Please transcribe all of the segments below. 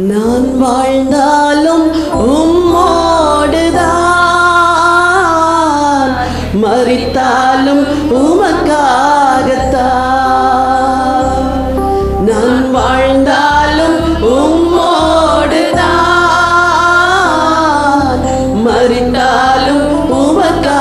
நான் வாழ்ந்தாலும் உம்மோடுதான், மரித்தாலும் உமக்காகத்தான். நான் வாழ்ந்தாலும் உம்மோடுதான், மரித்தாலும் உமக்காகத்தான்.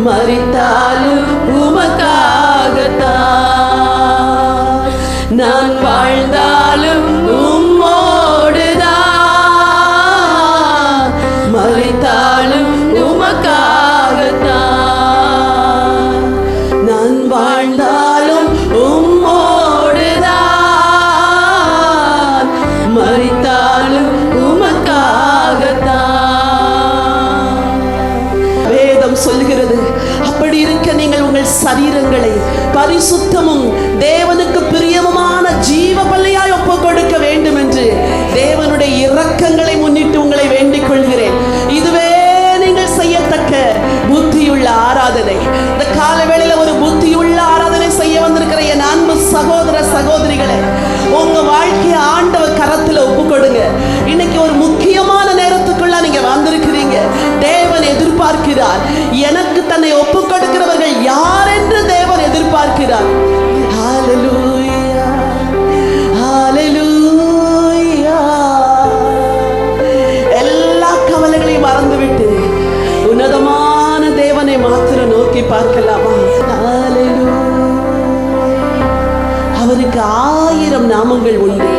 மரித்தாலும் உமக்காகத்தான். நான் வாழ்ந்தாலும் உம்மோடுதான், மரித்தாலும் உமக்காகத்தான். நான் வாழ்ந்தாலும் உம்மோடுதான், மரித்தாலும் உமக்காகத்தான். வேதம் சொல்லுகிறது, அப்படி இருக்க நீங்கள் உங்கள் சரீரங்களை பரிசுத்தமும் தேவனுக்கு பிரியமுமான ஜீவ பலியாய் ஒப்பு கொடுக்க வேண்டும் என்று தேவனுடைய இரக்கங்களை முன்னிட்டு உங்களை வேண்டிக் கொள்கிறேன். இதுவே நீங்கள் செய்யத்தக்க புத்தியுள்ள ஆராதனை. இந்த கால வேளையில ஒரு புத்தியுள்ள ஆராதனை செய்ய வந்திருக்கிற என் அன்பு சகோதர சகோதரிகளை, உங்க வாழ்க்கையை ஆண்டவர் கரத்துல ஒப்பு கொடுங்க. இன்னைக்கு ஒரு முக்கியமான நேரத்துக்குள்ள நீங்க வந்திருக்கிறீங்க. தேவன் எதிர்பார்க்கிறார், எனக்கு தன்னை ஒப்பு கொடுக்கிறவர்கள் யார் என்று தேவன் எதிர்பார்க்கிறார். ஹல்லேலூயா, ஹல்லேலூயா. எல்லா கவலைகளையும் மறந்துவிட்டு உன்னதமான தேவனை மாத்திரம் நோக்கி பார்க்கலாமா? ஹல்லேலூயா. அவருக்கு 1000 நாமங்கள் உண்டு.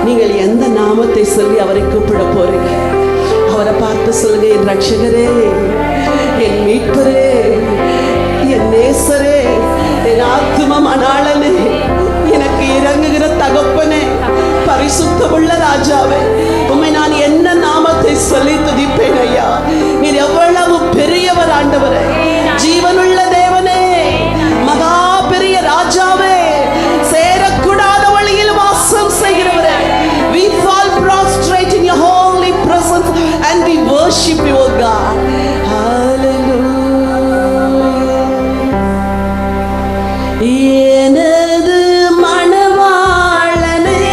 நீங்கள் எந்த நாமத்தை சொல்லி அவரை கூப்பிட போறீங்க? அவரை பார்த்து சொல்லுங்க, என் ரட்சகரே, என் மீட்பரே, என் நேசரே, என் ஆத்தும மணாளனே, எனக்கு இறங்குகிற தகப்பனே, பரிசுத்தமுள்ள ராஜாவே, உம்மை நான் என்ன நாமத்தை சொல்லி துதிப்பேன் ஐயா. நீர் எவ்வளவு பெரியவர் ஆண்டவரே, ஜீவனுள்ள தேவனே, மகா பெரிய ராஜாவே, சேரக்கூடாத வழியில் வாசம் செய்கிறவரே. We fall prostrate in your holy presence and we worship you, O God. Hallelujah. எனது மணவாளனே,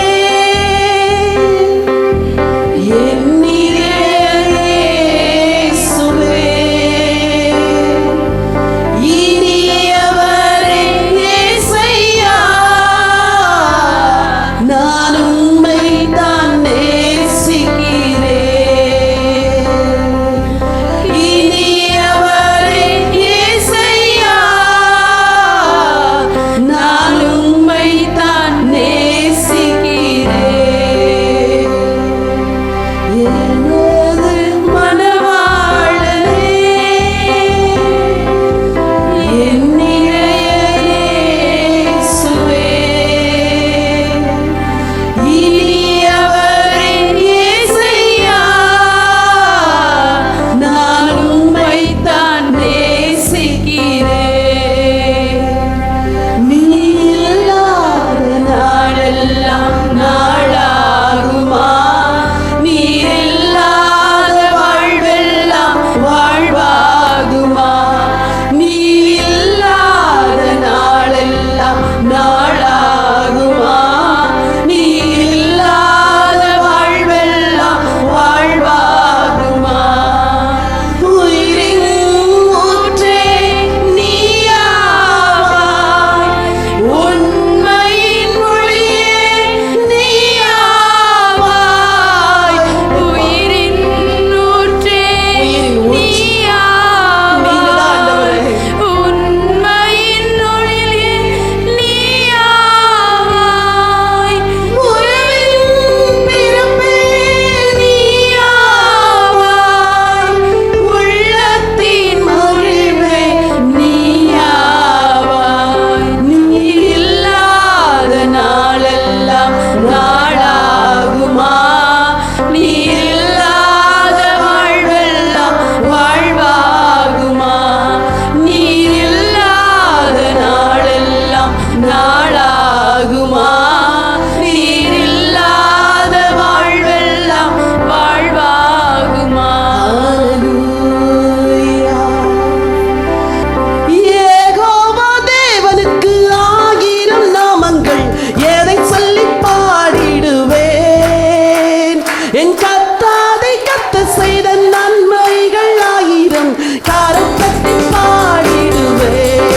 என் கத்தாதை கத்த செய்த நன்மைகள் ஆயிரம் கரம் தட்டி பாடிடுவேன்.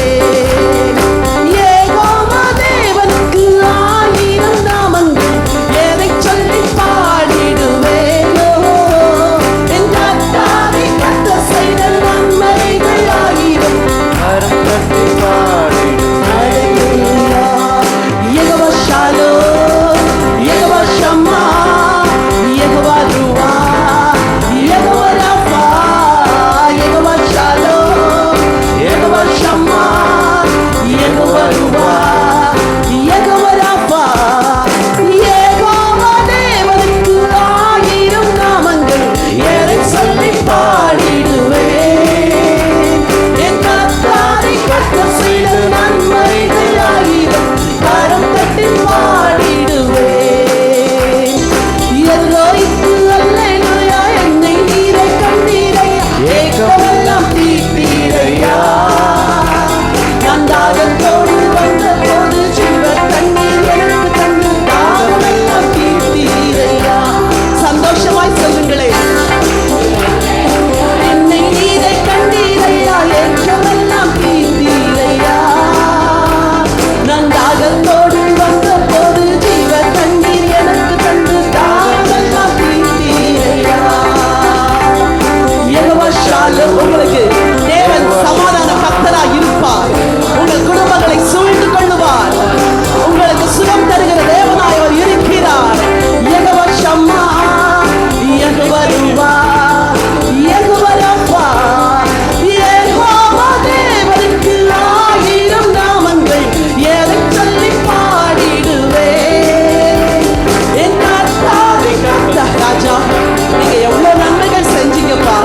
யெகோவா தேவனுக்கு ஆயிரம் நாமங்கள் எதை சொல்லி பாடிடுவேன். என் கத்தாதை கத்த செய்த நன்மைகள் ஆயிரம் கரம் தட்டி பாடிடுவேன். யெகோவா ஷாலோம், யெகோவா ஷம்மா, யெகோவா ருவா, யெகோவா ரஃபா, யெகோவா ஷாலோம், யெகோவா ஷம்மா, யெகோவா ருவா, யெகோவா ரஃபா. யெகோவா தேவனுக்கு ஆயிரம் நாமங்கள் எதை சொல்லி பாடிடுவேன். என் கர்த்தாவை கத்த செய்த நன்மைகள் ஆயிரம் கரம் தட்டி பாடிடுவேன். எல்லோய்க்கு அல்லேலூயா, என்னை நீரை கண்டீரையா, ஏக்கமெல்லாம் தீர்த்தீரையா. நான் தாகத்தோடு வந்த போது ஜீவ தண்ணீர் எனக்கு தந்து தாகமெல்லாம் தீர்த்தீரையா. சந்தோஷமாய் சொல்லுங்களேன். என்னை நீரை கண்டீரையா, ஏக்கமெல்லாம் தீர்த்தீரையா. நான் தாகத்தோடு வந்த போது ஜீவ தண்ணீர் எனக்கு தந்து தாகமெல்லாம் தீர்த்தீரையா. யெகோவா ஷாலோம். உங்களுக்கு தேவன் சமாதான கர்த்தராய் இருப்பார். உங்கள் குடும்பங்களை சூழ்ந்து கொள்ளுவார். உங்களுக்கு சுகம் தருகிற தேவனாய் அவர் இருக்கிறார். யெகோவா ஷம்மா, யெகோவா ருவா, யெகோவா ரஃபா. யெகோவா தேவனுக்கு ஆயிரம் நாமங்கள் எதை சொல்லி பாடிடுவேன். என் கர்த்தாவே கர்த்தா. ராஜா, நீங்க எவ்வளவு நன்மைகள் செஞ்சீங்கப்பா.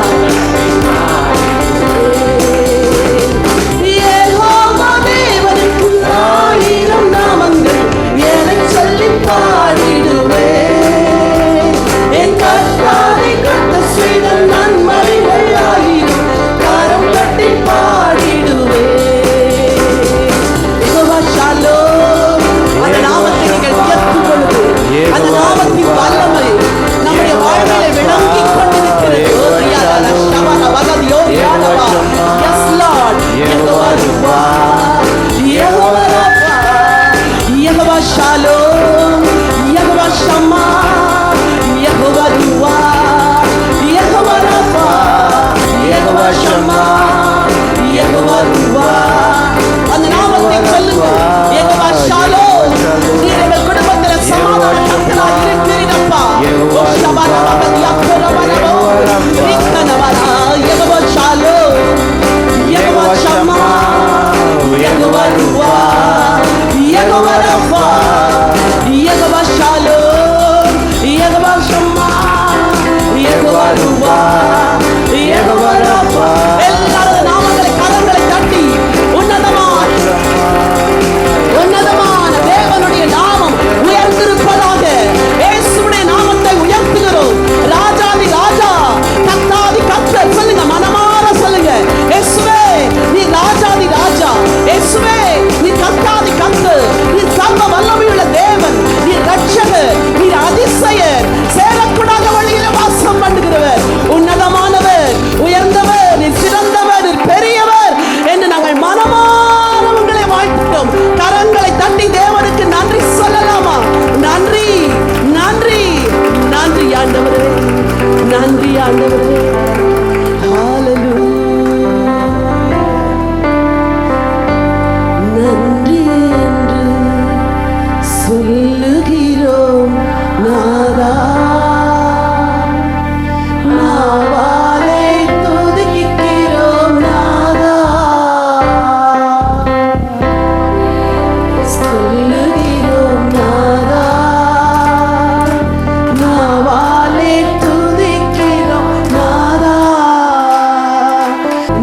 யெகோவா தேவனுக்கு ஆயிரம் நாமங்கள் எதை சொல்லி பாடிடுவேன். என் கர்த்தாவை கத்த செய்த நன்மைகள் ஆயிரம் கரம் தட்டி பாடிடுவேன். யெகோவா ஷாலோம். அந்த நாமத்தை நீங்கள் உயர்த்தும் பொழுது அந்த நாமத்தின் வல்லமை நம்முடைய வாழ்விலே விளங்கிக் கொண்டிருக்கிறது. Yes, Lord. யெகோவா ருவா, யெகோவா ரஃபா, யெகோவா ஷாலோம், யெகோவா ஷம்மா, யெகோவா ருவா, யெகோவா ரஃபா, யெகோவா ஷம்மா, யெகோவா ருவா. அந்த நாமத்தை சொல்லுங்க. யெகோவா ஷாலோம். நீர் எங்கள் குடும்பத்தில் சமாதான கர்த்தராய் இருக்கிறீரப்பா. ஓ ஷபாரா பகதியா கோரபரோ ரிக்கனவரா. யெகோவா ஷாலோம், யெகோவா ஷம்மா, யெகோவா ருவா, யெகோவா ரஃபா, யெகோவா ஷாலோம், யெகோவா ஷம்மா, யெகோவா ருவா, யெகோவா ரஃபா. எல்லாரும் நாமங்களை கரங்களை தட்டி உன்னதமான தேவனுடைய நாமம் உயர்ந்திருப்பதாக. இயேசுவுடைய நாமத்தை உயர்த்துகிறோம். ராஜாதி ராஜா, கர்த்தாதி கர்த்தர். சொல்லுங்க, மனமார சொல்லுங்க. இயேசுவே, நீ ராஜாதி ராஜா. இயேசுவே, நீ கர்த்தாதி கர்த்தர். நீ சர்வ வல்லமையுள்ள தேவன். நீ ரட்சகர். நீ அதிசயர். சேரக்கூடாத வழியில வாசம் பண்ணுகிறவர். உன்னதமானவர், உயர்ந்தவர், நீ சிறந்தவர், நீ பெரியவர் என்று நாங்கள் மனமார உங்களை வாழ்த்துட்டோம். கரங்களை தட்டி தேவனுக்கு நன்றி சொல்லலாமா? நன்றி, நன்றி, நன்றி ஆண்டவரே, நன்றி ஆண்டவரே. ஹalleluya. நன்றி என்று சொல்லுகிறோம் நாதா. நாவாலே துதிக்கிறோம் நாதா. சொல்லுகிறோம் நாதா. நாவாலே துதிக்கிறோம் நாதா.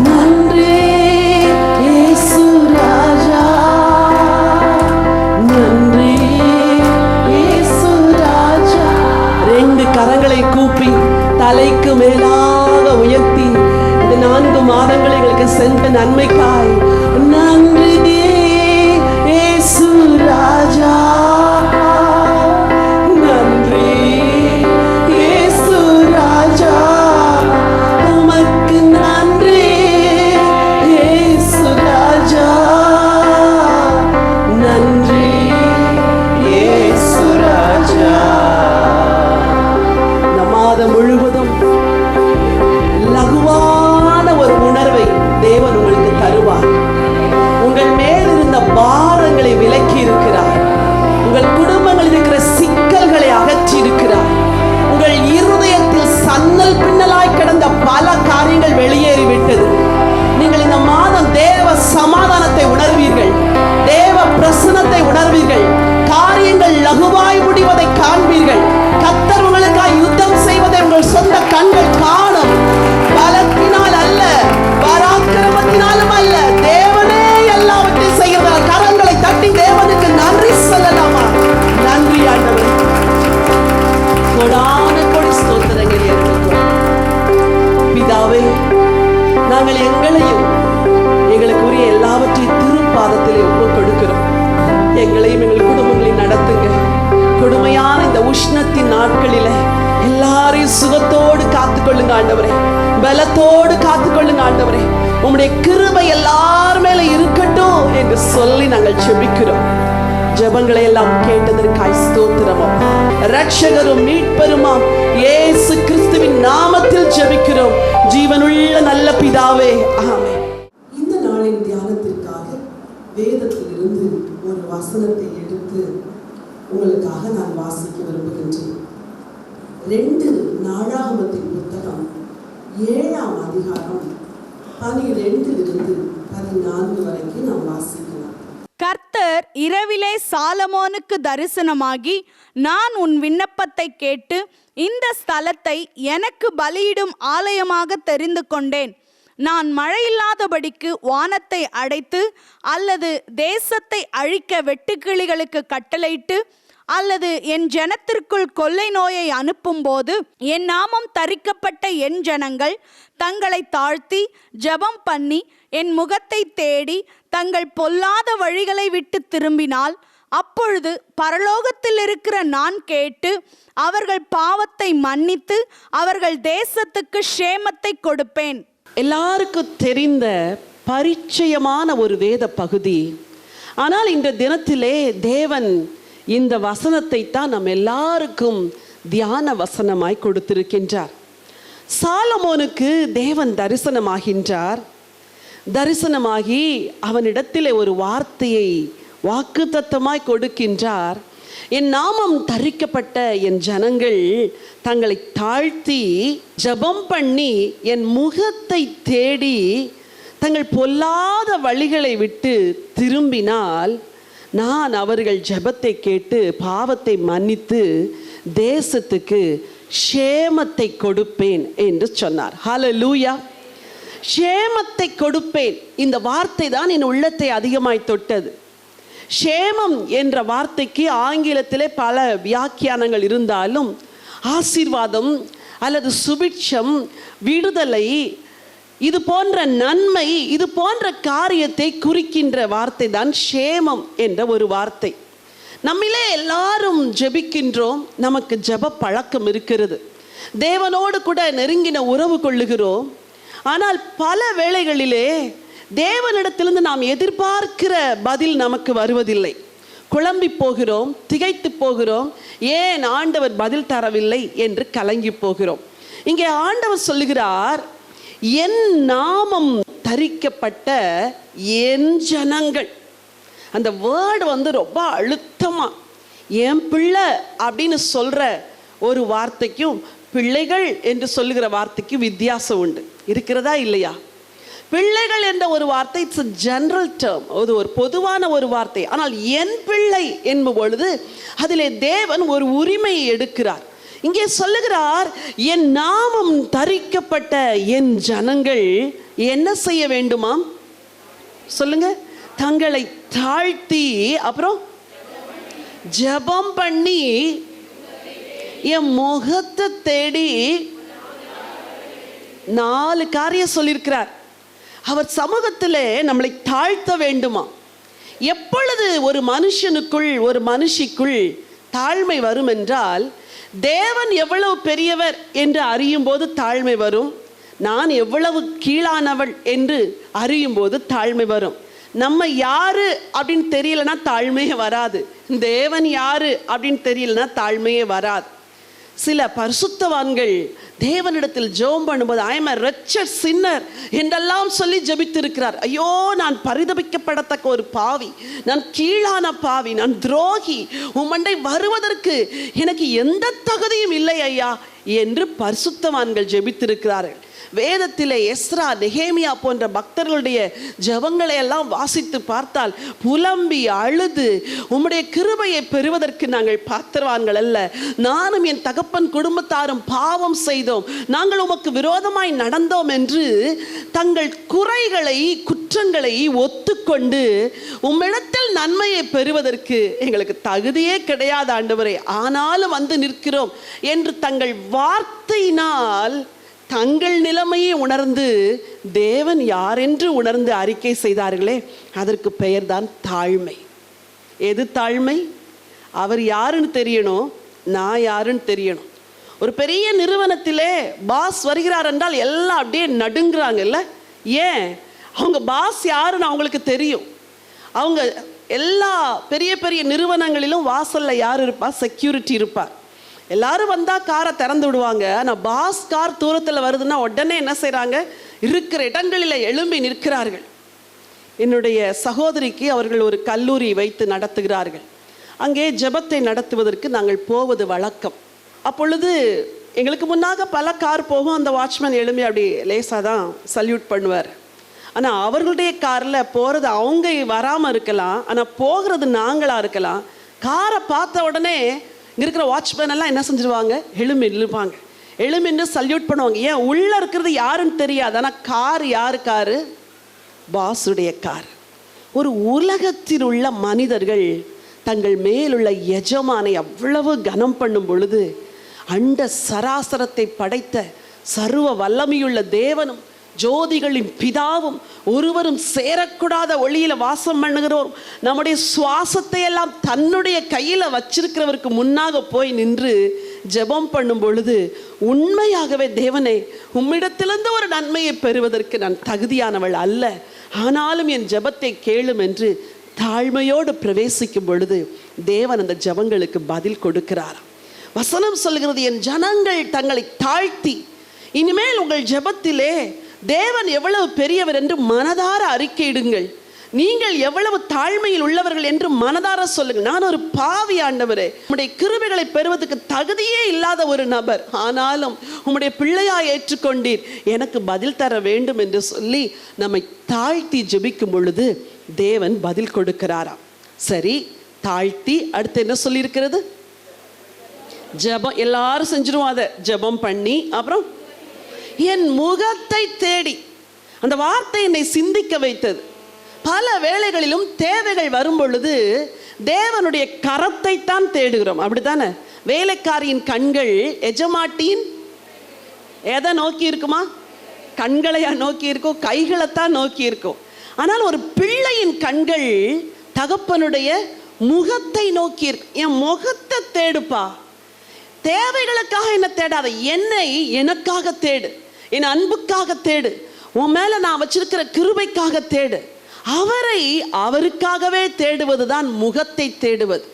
நன்றி இயேசு ராஜா. நன்றி இயேசு ராஜா. ரெண்டு கரங்களை கூப்பி தலைக்கு மேலாக உயர்த்தி இந்த 4 மாதங்கள் எங்களுக்கு சென்ற நன்மைக்காய் நன்றி இயேசு ராஜா. நன்றி காலம் முழுவதும் லகுவான ஒரு உணர்வை தேவன் உங்களுக்கு தருவார். உங்கள் மேல் இருந்த பாரங்களை விலக்கி இருக்கிறார். உங்கள் குடும்பங்களில் இருக்கிற சிக்கல்களை அகற்றி இருக்கிறார். உங்கள் இருதயத்தில் சன்னல் பின்னலாய் கிடந்த பல காரியங்கள் வெளியேறிவிட்டது. நீங்கள் இந்த மாதம் தேவ சமாதானத்தை உணர்வீர்கள், தேவ பிரசன்னத்தை உணர்வீர்கள். காரியங்கள் லகுவாய் முடிவதை காண்பீர்கள். கர்த்தர் உங்களுக்காய் யுத்தம் செய்வதை உங்கள் சொந்த கண்கள் காணும். பலத்தினால் அல்ல, பராக்கிரமத்தினாலும் அல்ல, தேவனே எல்லாவற்றையும் செய்கிறார். கரங்களை தட்டி தேவனுக்கு நன்றி சொல்லலாமா? நன்றி ஆண்டவர். கொடான கொடி ஸ்தோத்திரங்கள் ஏற்படுத்தும் பிதாவே. நாங்கள் எங்களையும் எங்களுக்கு உரிய எல்லாவற்றையும் திருப்பாதத்திலே ஒப்பு கொடுக்கிறோம். எங்களையும் எங்கள் குடும்பங்களையும் நடத்துங்க. கொடுமையான இந்த உஷ்ணத்தின் நாட்களில எல்லாரையும் சுகத்தோடு காத்துக்கொள்ளுங்க ஆண்டவரே, பலத்தோடு காத்துக்கொள்ளுங்க ஆண்டவரே. உம்முடைய கிருபை எல்லார் மேல இருக்கட்டும் என்று சொல்லி நாங்கள் ஜெபிக்கிறோம். ஜெபங்களை எல்லாம் கேட்டதற்காய் ஸ்தோத்திரமும் இரட்சகரும் மீட்பருமாம் இயேசு கிறிஸ்துவின் நாமத்தில் ஜெபிக்கிறோம் ஜீவனுள்ள நல்ல பிதாவே, ஆமென். இந்த நாளின் தியானத்திற்காக வேதத்திலிருந்து ஒரு வசனத்தை எடுத்து உங்களுக்காக நான் வாசிக்க விரும்புகின்றேன். 2 நாளாகமத்தின் புத்தகம் 7ஆம் அதிகாரம் 12 14 வரைக்கும் நாம் வாசிக்கலாம். கர்த்தர் இரவிலே சாலமோனுக்கு தரிசனமாகி, நான் உன் விண்ணப்பத்தை கேட்டு இந்த ஸ்தலத்தை எனக்கு பலியிடும் ஆலயமாக தெரிந்து கொண்டேன். நான் மழையில்லாதபடிக்கு வானத்தை அடைத்து அல்லது தேசத்தை அழிக்க வெட்டுக்கிளிகளுக்கு கட்டளையிட்டு அல்லது என் ஜனத்திற்குள் கொள்ளை நோயை அனுப்பும்போது என் நாமம் தரிக்கப்பட்ட என் ஜனங்கள் தங்களை தாழ்த்தி ஜெபம் பண்ணி என் முகத்தை தேடி தங்கள் பொல்லாத வழிகளை விட்டு திரும்பினால், அப்பொழுது பரலோகத்தில் இருக்கிற நான் கேட்டு அவர்கள் பாவத்தை மன்னித்து அவர்கள் தேசத்துக்கு க்ஷேமத்தை கொடுப்பேன். எல்லாருக்கும் தெரிந்த பரிச்சயமான ஒரு வேத பகுதி. ஆனால் இந்த தினத்திலே தேவன் இந்த வசனத்தை தான் நம்ம எல்லாருக்கும் தியான வசனமாய் கொடுத்திருக்கின்றார். சாலமோனுக்கு தேவன் தரிசனமாகின்றார். தரிசனமாகி அவனிடத்திலே ஒரு வார்த்தையை வாக்குத்தத்தமாய் கொடுக்கின்றார். என் நாமம் தரிக்கப்பட்ட என் ஜனங்கள் தங்களை தாழ்த்தி ஜெபம் பண்ணி என் முகத்தை தேடி தங்கள் பொல்லாத வழிகளை விட்டு திரும்பினால் நான் அவர்கள் ஜெபத்தை கேட்டு பாவத்தை மன்னித்து தேசத்துக்கு க்ஷேமத்தை கொடுப்பேன் என்று சொன்னார். ஹல்லேலூயா. க்ஷேமத்தை கொடுப்பேன். இந்த வார்த்தை தான் என் உள்ளத்தை அதிகமாய் தொட்டது. க்ஷேமம் என்ற வார்த்தைக்கு ஆங்கிலத்திலே பல வியாக்கியானங்கள் இருந்தாலும் ஆசீர்வாதம் அல்லது சுபிட்சம், விடுதலை, இது போன்ற நன்மை, இது போன்ற காரியத்தை குறிக்கின்ற வார்த்தை தான் க்ஷேமம் என்ற ஒரு வார்த்தை. நம்மிலே எல்லாரும் ஜெபிக்கின்றோம். நமக்கு ஜெப பழக்கம் இருக்கிறது. தேவனோடு கூட நெருங்கின உறவு கொள்ளுகிறோம். ஆனால் பல வேளைகளிலே தேவனிடத்திலிருந்து நாம் எதிர்பார்க்கிற பதில் நமக்கு வருவதில்லை. குழம்பி போகிறோம், திகைத்து போகிறோம். ஏன் ஆண்டவர் பதில் தரவில்லை என்று கலங்கி போகிறோம். இங்கே ஆண்டவர் சொல்லுகிறார், என் நாமம் தரிக்கப்பட்ட என் ஜனங்கள். அந்த வேர்டு ரொம்ப அழுத்தமா, என் பிள்ளை அப்படின்னு சொல்ற ஒரு வார்த்தைக்கும் பிள்ளைகள் என்று சொல்லுகிற வார்த்தைக்கும் வித்தியாசம் உண்டு. இருக்கிறதா இல்லையா? பிள்ளைகள் என்ற ஒரு வார்த்தை இட்ஸ் a general term, அது ஒரு பொதுவான ஒரு வார்த்தை. ஆனால் என் பிள்ளை என்பது பொழுது அதிலே தேவன் ஒரு உரிமையை எடுக்கிறார். இங்கே சொல்லுகிறார், என் நாமம் தரிக்கப்பட்ட என் ஜனங்கள் என்ன செய்ய வேண்டுமாம்? சொல்லுங்க. தங்களை தாழ்த்தி அப்புறம் ஜெபம் பண்ணி என் முகத்தை தேடி 4 காரியம் சொல்லியிருக்கிறார். அவர் சமூகத்திலே நம்மளை தாழ்த்த வேண்டுமா? எப்பொழுது ஒரு மனுஷனுக்குள் ஒரு மனுஷிக்குள் தாழ்மை வரும் என்றால், தேவன் எவ்வளவு பெரியவர் என்று அறியும் போது தாழ்மை வரும். நான் எவ்வளவு கீழானவள் என்று அறியும் போது தாழ்மை வரும். நம்ம யாரு அப்படின்னு தெரியலனா தாழ்மையே வராது. தேவன் யாரு அப்படின்னு தெரியலனா தாழ்மையே வராது. சில பரிசுத்தவான்கள் தேவனிடத்தில் ஜெபம் பண்ணும்போது I am a wretched sinner என்றெல்லாம் சொல்லி ஜெபித்திருக்கிறார். ஐயோ, நான் பரிதபிக்கப்படத்தக்க ஒரு பாவி, நான் கீழான பாவி, நான் துரோகி, உம்மண்டை வருவதற்கு எனக்கு எந்த தகுதியும் இல்லை ஐயா என்று பரிசுத்தவான்கள் ஜெபித்திருக்கிறார்கள். வேதத்திலே எஸ்ரா, நெகேமியா போன்ற பக்தர்களுடைய ஜெபங்களை எல்லாம் வாசித்து பார்த்தால் புலம்பி அழுது உம்முடைய கிருபையை பெறுவதற்கு நாங்கள் பாத்திரவான்கள் அல்ல, நானும் என் தகப்பன் குடும்பத்தாரும் பாவம் செய்தோம், நாங்கள் உமக்கு விரோதமாய் நடந்தோம் என்று தங்கள் குறைகளை குற்றங்களை ஒத்துக்கொண்டு உம்மிடத்தில் நன்மையை பெறுவதற்கு எங்களுக்கு தகுதியே கிடையாது ஆண்டவரே, ஆனாலும் வந்து நிற்கிறோம் என்று தங்கள் வார்த்தையினால் தங்கள் நிலைமையை உணர்ந்து தேவன் யாரென்று உணர்ந்து அறிக்கை செய்தார்களே, அதற்கு பெயர்தான் தாழ்மை. எது தாழ்மை? அவர் யாருன்னு தெரியணும், நான் யாருன்னு தெரியணும். ஒரு பெரிய நிறுவனத்திலே பாஸ் வருகிறார் என்றால் எல்லாம் அப்படியே நடுங்குறாங்கல்ல. ஏன்? அவங்க பாஸ் யாருன்னு அவங்களுக்கு தெரியும். அவங்க எல்லா பெரிய பெரிய நிறுவனங்களிலும் வாசல்ல யார் இருப்பார்? செக்யூரிட்டி இருப்பார். எல்லாரும் வந்தால் காரை திறந்து விடுவாங்க. ஆனால் பாஸ் கார் தூரத்தில் வருதுன்னா உடனே என்ன செய்கிறாங்க? இருக்கிற இடங்களில் எழும்பி நிற்கிறார்கள். என்னுடைய சகோதரிக்கு அவர்கள் ஒரு கல்லூரி வைத்து நடத்துகிறார்கள். அங்கே ஜெபத்தை நடத்துவதற்கு நாங்கள் போவது வழக்கம். அப்பொழுது எங்களுக்கு முன்னாக பல கார் போகும். அந்த வாட்ச்மேன் எழும்பி அப்படி லேசாக தான் சல்யூட் பண்ணுவார். ஆனால் அவர்களுடைய காரில் போகிறது அவங்க வராமல் இருக்கலாம், ஆனால் போகிறது நாங்களாக இருக்கலாம். காரை பார்த்த உடனே இங்கே இருக்கிற வாட்ச்மேன் எல்லாம் என்ன செஞ்சிருவாங்க? எழும்பி நிற்பாங்க, எழும்பின்னு சல்யூட் பண்ணுவாங்க. ஏன்? உள்ளே இருக்கிறது யாருன்னு தெரியாது, ஆனால் கார் யாரு? காரு பாஸுடைய கார். ஒரு உலகத்தில் உள்ள மனிதர்கள் தங்கள் மேலுள்ள எஜமானை அவ்வளவு கனம் பண்ணும் பொழுது அண்ட சராசரத்தை படைத்த சர்வ வல்லமையுள்ள தேவனும் ஜோதிகளின் பிதாவும் ஒருவரும் சேரக்கூடாத ஒளியில வாசம் பண்ணுகிறோம் நம்முடைய சுவாசத்தை எல்லாம் தன்னுடைய கையில வச்சிருக்கிறவருக்கு முன்னாக போய் நின்று ஜெபம் பண்ணும் பொழுது உண்மையாகவே தேவனே, உம்மிடத்திலிருந்து ஒரு நன்மையை பெறுவதற்கு நான் தகுதியானவள் அல்ல, ஆனாலும் என் ஜெபத்தை கேளும் என்று தாழ்மையோடு பிரவேசிக்கும் பொழுது தேவன் அந்த ஜெபங்களுக்கு பதில் கொடுக்கிறார். வசனம் சொல்கிறது, என் ஜனங்கள் தங்களை தாழ்த்தி இனிமேல் உங்கள் ஜெபத்திலே தேவன் எவ்வளவு பெரியவர் என்று மனதார அறிக்கையிடுங்கள், நீங்கள் எவ்வளவு தாழ்மையில் உள்ளவர்கள் என்று மனதார சொல்லுங்கள். நான் ஒரு பாவி ஆண்டவரே, உம்முடைய கிருபைகளை பெறுவதற்கு தகுதியே இல்லாத ஒரு நபர், ஆனாலும் உம்முடைய பிள்ளையாய் ஏற்றுக்கொண்டீர், எனக்கு பதில் தர வேண்டும் என்று சொல்லி நம்மை தாழ்த்தி ஜெபிக்கும் பொழுது தேவன் பதில் கொடுக்கிறாராம். சரி, தாழ்த்தி அடுத்து என்ன சொல்லி இருக்கிறது? ஜெபம். எல்லாரும் செஞ்சிருவோம் அதை. ஜெபம் பண்ணி அப்புறம் என் முகத்தை தேடி. அந்த வார்த்தை என்னை சிந்திக்க வைத்தது. பல வேளைகளிலும் தேவைகள் வரும் பொழுது தேவனுடைய கரத்தை தான் தேடுகிறோம், அப்படித்தானே? வேலைக்காரியின் கண்கள் எஜமாட்டியின் எதை நோக்கி இருக்குமா? கண்களையா நோக்கி இருக்கும்? கைகளைத்தான் நோக்கி இருக்கும். ஆனால் ஒரு பிள்ளையின் கண்கள் தகப்பனுடைய முகத்தை நோக்கி இருக்கு. என் முகத்தை தேடுப்பா, தேவைகளுக்காக என்ன தேடாத, என்னை எனக்காக தேடு, என் அன்புக்காக தேடு, உன் மேல நான் வச்சிருக்கிற கிருபைக்காக தேடு. அவரை அவருக்காகவே தேடுவது தான் முகத்தை தேடுவது.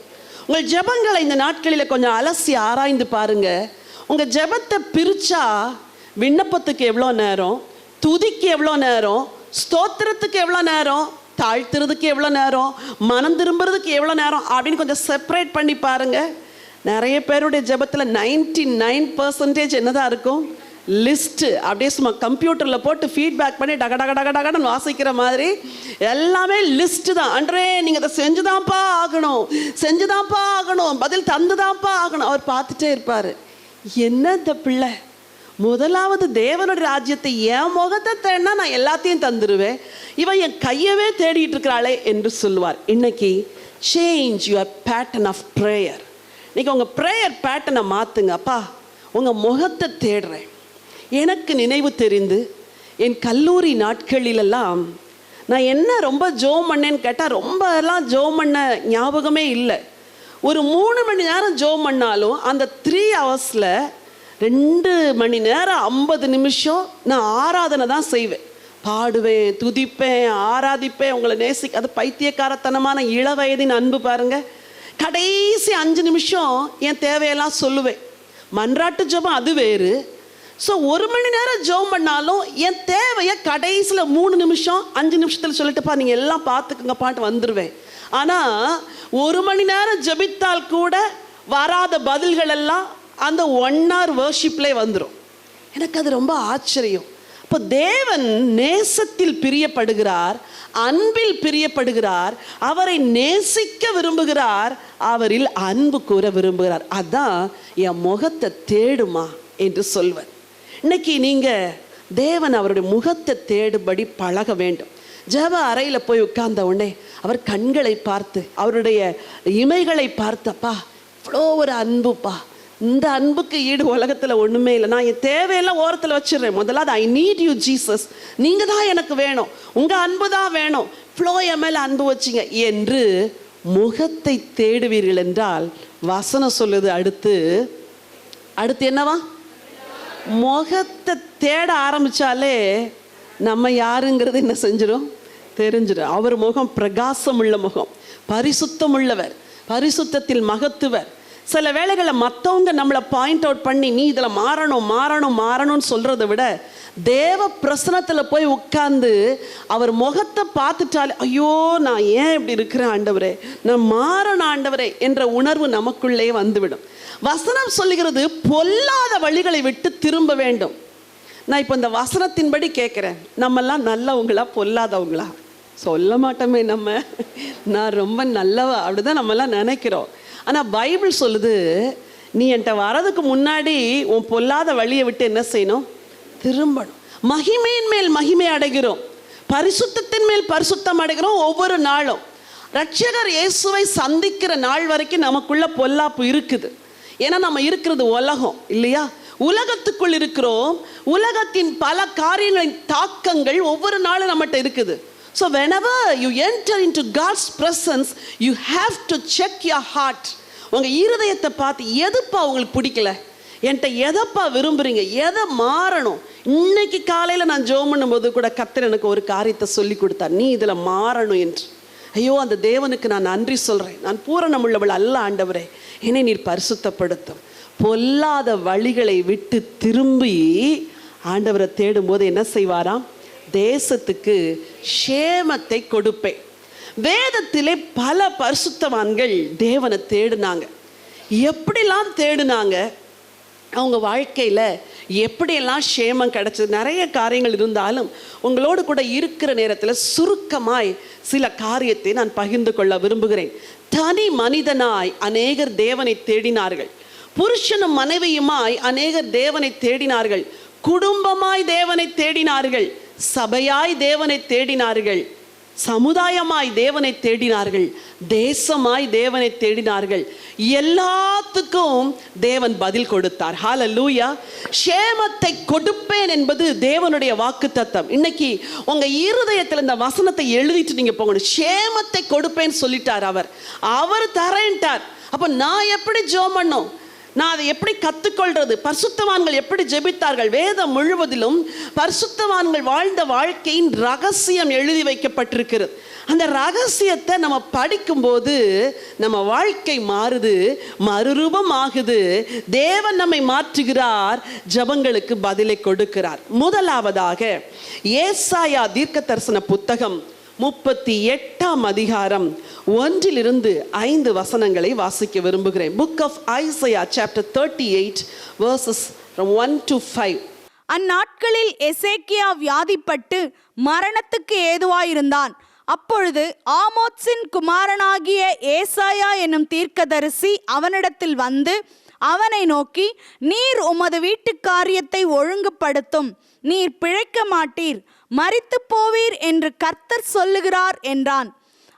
உங்கள் ஜெபங்களை இந்த நாட்களில் கொஞ்சம் அலசி ஆராய்ந்து பாருங்க. உங்க ஜெபத்தை பிரிச்சா விண்ணப்பத்துக்கு எவ்வளோ நேரம், துதிக்கு எவ்வளோ நேரம், ஸ்தோத்திரத்துக்கு எவ்வளோ நேரம், தாழ்த்துறதுக்கு எவ்வளோ நேரம், மனம் திரும்புறதுக்கு எவ்வளோ நேரம் அப்படின்னு கொஞ்சம் செப்பரேட் பண்ணி பாருங்க. நிறைய பேருடைய ஜெபத்தில் 99% என்னதான் இருக்கும்? லிஸ்ட்டு. அப்படியே சும்மா கம்ப்யூட்டரில் போட்டு ஃபீட்பேக் பண்ணி டக டக டக டகன்னு வாசிக்கிற மாதிரி எல்லாமே லிஸ்ட்டு தான். அன்றே நீங்கள் அதை செஞ்சுதான்ப்பா ஆகணும், செஞ்சுதான்ப்பா ஆகணும், பதில் தந்துதான்ப்பா ஆகணும். அவர் பார்த்துட்டே இருப்பார். என்ன இந்த பிள்ளை, முதலாவது தேவனுடைய ராஜ்யத்தை என் முகத்தை தேடினா நான் எல்லாத்தையும் தந்துடுவேன், இவன் என் கையவே தேடிட்டு இருக்கிறாளே என்று சொல்லுவார். இன்னைக்கு change your pattern of prayer. இன்னைக்கு உங்கள் ப்ரேயர் பேட்டர்னை மாற்றுங்க. அப்பா, உங்கள் முகத்தை தேடுறேன். எனக்கு நினைவு தெரிந்து என் கல்லூரி நாட்களிலெல்லாம் நான் என்ன ரொம்ப ஜோம் பண்ணேன்னு கேட்டால் ரொம்பலாம் ஜோம் பண்ண ஞாபகமே இல்லை. ஒரு 3 மணி நேரம் ஜோம் பண்ணாலும் அந்த 3 ஹவர்ஸில் 2 மணி நேரம் 50 நிமிஷம் நான் ஆராதனை தான் செய்வேன். பாடுவேன், துதிப்பேன், ஆராதிப்பேன், உங்களை நேசிக்க. அது பைத்தியக்காரத்தனமான இளவயதின் அன்பு பாருங்க. கடைசி 5 நிமிஷம் என் தேவையெல்லாம் சொல்லுவேன். மன்றாட்டு ஜெபம் அது வேறு. ஸோ 1 மணி நேரம் ஜெபம் பண்ணாலும் என் தேவையை கடைசியில் 3 நிமிஷம் 5 நிமிஷத்தில் சொல்லிட்டுப்பா நீங்கள் எல்லாம் பார்த்துக்குங்க பாட்டு வந்துடுவேன். ஆனால் 1 மணி நேரம் ஜெபித்தால் கூட வராத பதில்கள் எல்லாம் அந்த 1 hour வர்ஷிப்லேயே வந்துடும். எனக்கு அது ரொம்ப ஆச்சரியம். இப்போ தேவன் நேசத்தில் பிரியப்படுகிறார், அன்பில் பிரியப்படுகிறார், அவரை நேசிக்க விரும்புகிறார், அவரில் அன்பு கூற விரும்புகிறார். அதான் என் முகத்தை தேடுமா என்று சொல்வர். இன்னைக்கு நீங்கள் தேவன் அவருடைய முகத்தை தேடும்படி பழக வேண்டும். ஜெப அறையில் போய் உட்கார்ந்த உடனே அவர் கண்களை பார்த்து அவருடைய இமைகளை பார்த்தப்பா இவ்வளோ ஒரு அன்புப்பா, இந்த அன்புக்கு ஈடு உலகத்தில் ஒன்றுமே இல்லை. நான் என் தேவையெல்லாம் ஓரத்தில் வச்சிடுறேன். முதல்ல அது ஐ நீட் யூ ஜீசஸ், நீங்கள் தான் எனக்கு வேணும், உங்கள் அன்பு தான் வேணும், இவ்வளோ என் மேலே அன்பு வச்சிங்க என்று முகத்தை தேடுவீர்கள் என்றால் வசனம் சொல்லுது அடுத்து என்னவா, முகத்தை தேட ஆரம்பித்தாலே நம்ம யாருங்கிறது என்ன செஞ்சிடும், தெரிஞ்சிடும். அவர் முகம் பிரகாசம் உள்ள முகம், பரிசுத்தம் உள்ளவர், பரிசுத்தத்தில் மகத்துவர். சில வேளைகளில் மற்றவங்க நம்மளை பாயிண்ட் அவுட் பண்ணி நீ இதில் மாறணும் மாறணும் மாறணும்னு சொல்கிறத விட தேவ பிரசனத்தில் போய் உட்கார்ந்து அவர் முகத்தை பார்த்துட்டாலே ஐயோ நான் ஏன் இப்படி இருக்கிறேன் ஆண்டவரே, நான் மாறணும் ஆண்டவரே என்ற உணர்வு நமக்குள்ளே வந்துவிடும். வசனம் சொல்லுகிறது பொல்லாத வழிகளை விட்டு திரும்ப வேண்டும். நான் இப்போ இந்த வசனத்தின்படி கேட்குறேன், நம்மெல்லாம் நல்லவங்களா பொல்லாதவங்களா? சொல்ல மாட்டோமே நம்ம, நான் ரொம்ப நல்லவா அப்படிதான் நம்மெல்லாம் நினைக்கிறோம். ஆனால் பைபிள் சொல்லுது நீ என்கிட்ட வரதுக்கு முன்னாடி உன் பொல்லாத வழியை விட்டு என்ன செய்யணும், திரும்பணும். மகிமையின் மேல் மகிமை அடைகிறோம், பரிசுத்தத்தின் மேல் பரிசுத்தம் அடைகிறோம். ஒவ்வொரு நாளும் ரட்சகர் இயேசுவை சந்திக்கிற நாள் வரைக்கும் நமக்குள்ள பொல்லாப்பு இருக்குது. ஏன்னா நம்ம இருக்கிறது உலகம் இல்லையா, உலகத்துக்குள் இருக்கிறோம். உலகத்தின் பல காரியங்களின் தாக்கங்கள் ஒவ்வொரு நாளும் நம்மகிட்ட இருக்குது. So whenever you enter into God's presence, you have to check your heart. உங்கள் இருதயத்தை பார்த்து எதுப்பா உங்களுக்கு பிடிக்கல, என்கிட்ட எதைப்பா விரும்புகிறீங்க, எதை மாறணும். இன்னைக்கு காலையில் நான் ஜெபம் பண்ணும்போது கூட கர்த்தர் எனக்கு ஒரு காரியத்தை சொல்லி கொடுத்தார், நீ இதில் மாறணும் என்று. ஐயோ அந்த தேவனுக்கு நான் நன்றி சொல்கிறேன். நான் பூரணம் உள்ளவள் அல்ல ஆண்டவரே, என்னை நீர் பரிசுத்தப்படுத்தும். பொல்லாத வழிகளை விட்டு திரும்பி ஆண்டவரை தேடும்போது என்ன செய்வாராம், தேசத்துக்கு சேமத்தை கொடுப்பேன். வேதத்திலே பல பரிசுத்தவான்கள் தேவனை தேடினாங்க. எப்படிலாம் தேடினாங்க, அவங்க வாழ்க்கையில் எப்படியெல்லாம் சேமம் கிடைச்சது, நிறைய காரியங்கள் இருந்தாலும் உங்களோடு கூட இருக்கிற நேரத்தில் சுருக்கமாய் சில காரியத்தை நான் பகிர்ந்து கொள்ள விரும்புகிறேன். தனி மனிதனாய் அநேகர் தேவனை தேடினார்கள், புருஷனும் மனைவியுமாய் அநேகர் தேவனை தேடினார்கள், குடும்பமாய் தேவனை தேடினார்கள், சபையாய் தேவனை தேடினார்கள், சமுதாயமாய் தேவனை தேடினார்கள், தேசமாய் தேவனை தேடினார்கள். எல்லாத்துக்கும் தேவன் பதில் கொடுத்தார். ஹல்லேலூயா. சேமத்தை கொடுப்பேன் என்பது தேவனுடைய வாக்குத்தத்தம். இன்னைக்கு உங்க இருதயத்தில் இந்த வசனத்தை எழுதிட்டு நீங்க போகணும். சேமத்தை கொடுப்பேன்னு சொல்லிட்டார் அவர் தரேன்ட்டார். அப்ப நான் எப்படி ஜெபம் பண்ணணும், நான் அதை எப்படி கற்றுக்கொள்றது? பரிசுத்தவான்கள் எப்படி ஜெபித்தார்கள்? வேதம் முழுவதிலும் பரிசுத்தவான்கள் வாழ்ந்த வாழ்க்கையின் ரகசியம் எழுதி வைக்கப்பட்டிருக்கிறது. அந்த ரகசியத்தை நம்ம படிக்கும்போது நம்ம வாழ்க்கை மாறுது, மறுரூபம் ஆகுது. தேவன் நம்மை மாற்றுகிறார், ஜெபங்களுக்கு பதிலை கொடுக்கிறார். முதலாவதாக ஏசாயா தீர்க்க தரிசன புத்தகம் 38ஆம் அதிகாரம் 1-5 வசனங்களை வாசிக்க விரும்புகிறேன். Book of Isaiah chapter 38 verses from 1 to 5. அந்நாட்களில் எசேக்கியா வியாதிப்பட்டு மரணத்துக்கு ஏதுவாயிருந்தான். அப்பொழுது ஆமோத்சின் குமாரனாகிய ஏசாயா என்னும் தீர்க்கதரிசி அவனிடத்தில் வந்து அவனை நோக்கி, நீர் உமது வீட்டு காரியத்தை ஒழுங்குபடுத்தும், நீர் பிழைக்க மாட்டீர், மரித்து போவீர் என்று கர்த்தர் சொல்லுகிறார் என்றான்.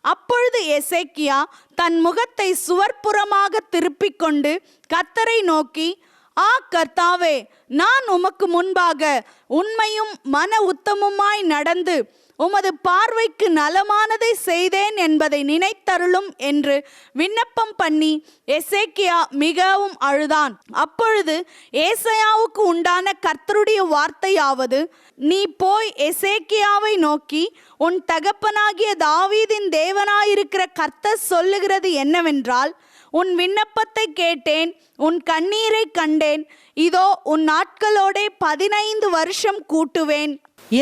அப்பொழுது எசேக்கியா தன் முகத்தை சுவர்ப்புறமாக திருப்பிக் கொண்டு கர்த்தரை நோக்கி, ஆ கர்த்தாவே, நான் உமக்கு முன்பாக உண்மையும் மன உத்தமுமாய் நடந்து உமது பார்வைக்கு நலமானதை செய்தேன் என்பதை நினைத்தருளும் என்று விண்ணப்பம் பண்ணி எசேக்கியா மிகவும் அழுதான். அப்பொழுது ஏசாயாவுக்கு உண்டான கர்த்தருடைய வார்த்தையாவது, நீ போய் எசேக்கியாவை நோக்கி, உன் தகப்பனாகிய தாவீதின் தேவனாயிருக்கிற கர்த்தர் சொல்லுகிறது என்னவென்றால், உன் விண்ணப்பத்தை கேட்டேன், உன் கண்ணீரை கண்டேன். இதோ உன் நாட்களோடே 15 வருஷம் கூட்டுவேன்.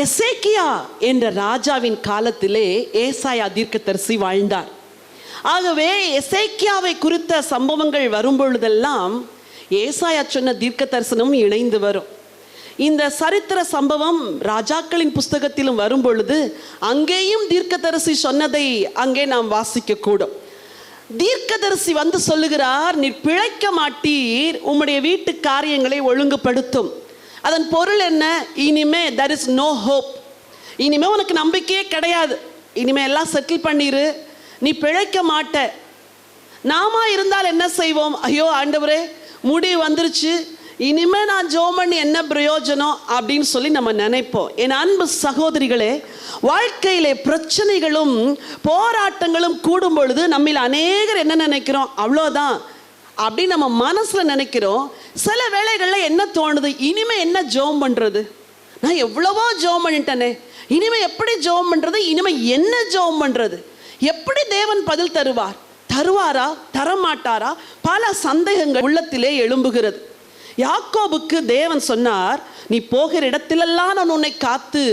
எசேக்கியா என்ற ராஜாவின் காலத்திலே ஏசாயா தீர்க்கதரிசி வாழ்ந்தார். ஆகவே எசேக்கியாவை குறித்த சம்பவங்கள் வரும்பொழுதெல்லாம் ஏசாயா சொன்ன தீர்க்க தரிசனம் இணைந்து வரும். இந்த சரித்திர சம்பவம் ராஜாக்களின் புஸ்தகத்திலும் வரும்பொழுது அங்கேயும் தீர்க்கதரிசி சொன்னதை அங்கே நாம் வாசிக்க கூடும். தீர்க்கதரிசி வந்து சொல்லுகிறார், நீர் பிழைக்க மாட்டீர், உம்முடைய வீட்டு காரியங்களை ஒழுங்குபடுத்தும். அதன் பொருள் என்ன? இனிமே there is no hope, இனிமே உனக்கு நம்பிக்கையே கிடையாது, இனிமே எல்லாம் செட்டில் பண்ணிரு, நீ பிழைக்க மாட்ட. நாம இருந்தால் என்ன செய்வோம்? ஐயோ ஆண்டவரே முடிவு வந்துருச்சு, இனிமே நான் ஜெபம் பண்ணி என்ன பிரயோஜனம் அப்படின்னு சொல்லி நம்ம நினைப்போம். என் அன்பு சகோதரிகளே, வாழ்க்கையிலே பிரச்சனைகளும் போராட்டங்களும் கூடும் பொழுது நம்மில் அநேகர் என்ன நினைக்கிறோம்? அவ்வளோதான் அப்படின்னு நம்ம மனசுல நினைக்கிறோம். சில வேளைகளில் என்ன தோணுது? இனிமே என்ன ஜெபம் பண்றது? நான் எவ்வளவோ ஜெபம் பண்ணிட்டேனே, இனிமே எப்படி ஜெபம் பண்றது? இனிமே என்ன ஜெபம் பண்றது? எப்படி தேவன் பதில் தருவார்? தருவாரா தரமாட்டாரா? பல சந்தேகங்கள் உள்ளத்திலே எழும்புகிறது. யாக்கோபுக்கு தேவன் சொன்னார், நீ போகிற இடத்திலெல்லாம் நான் உன்னை காத்து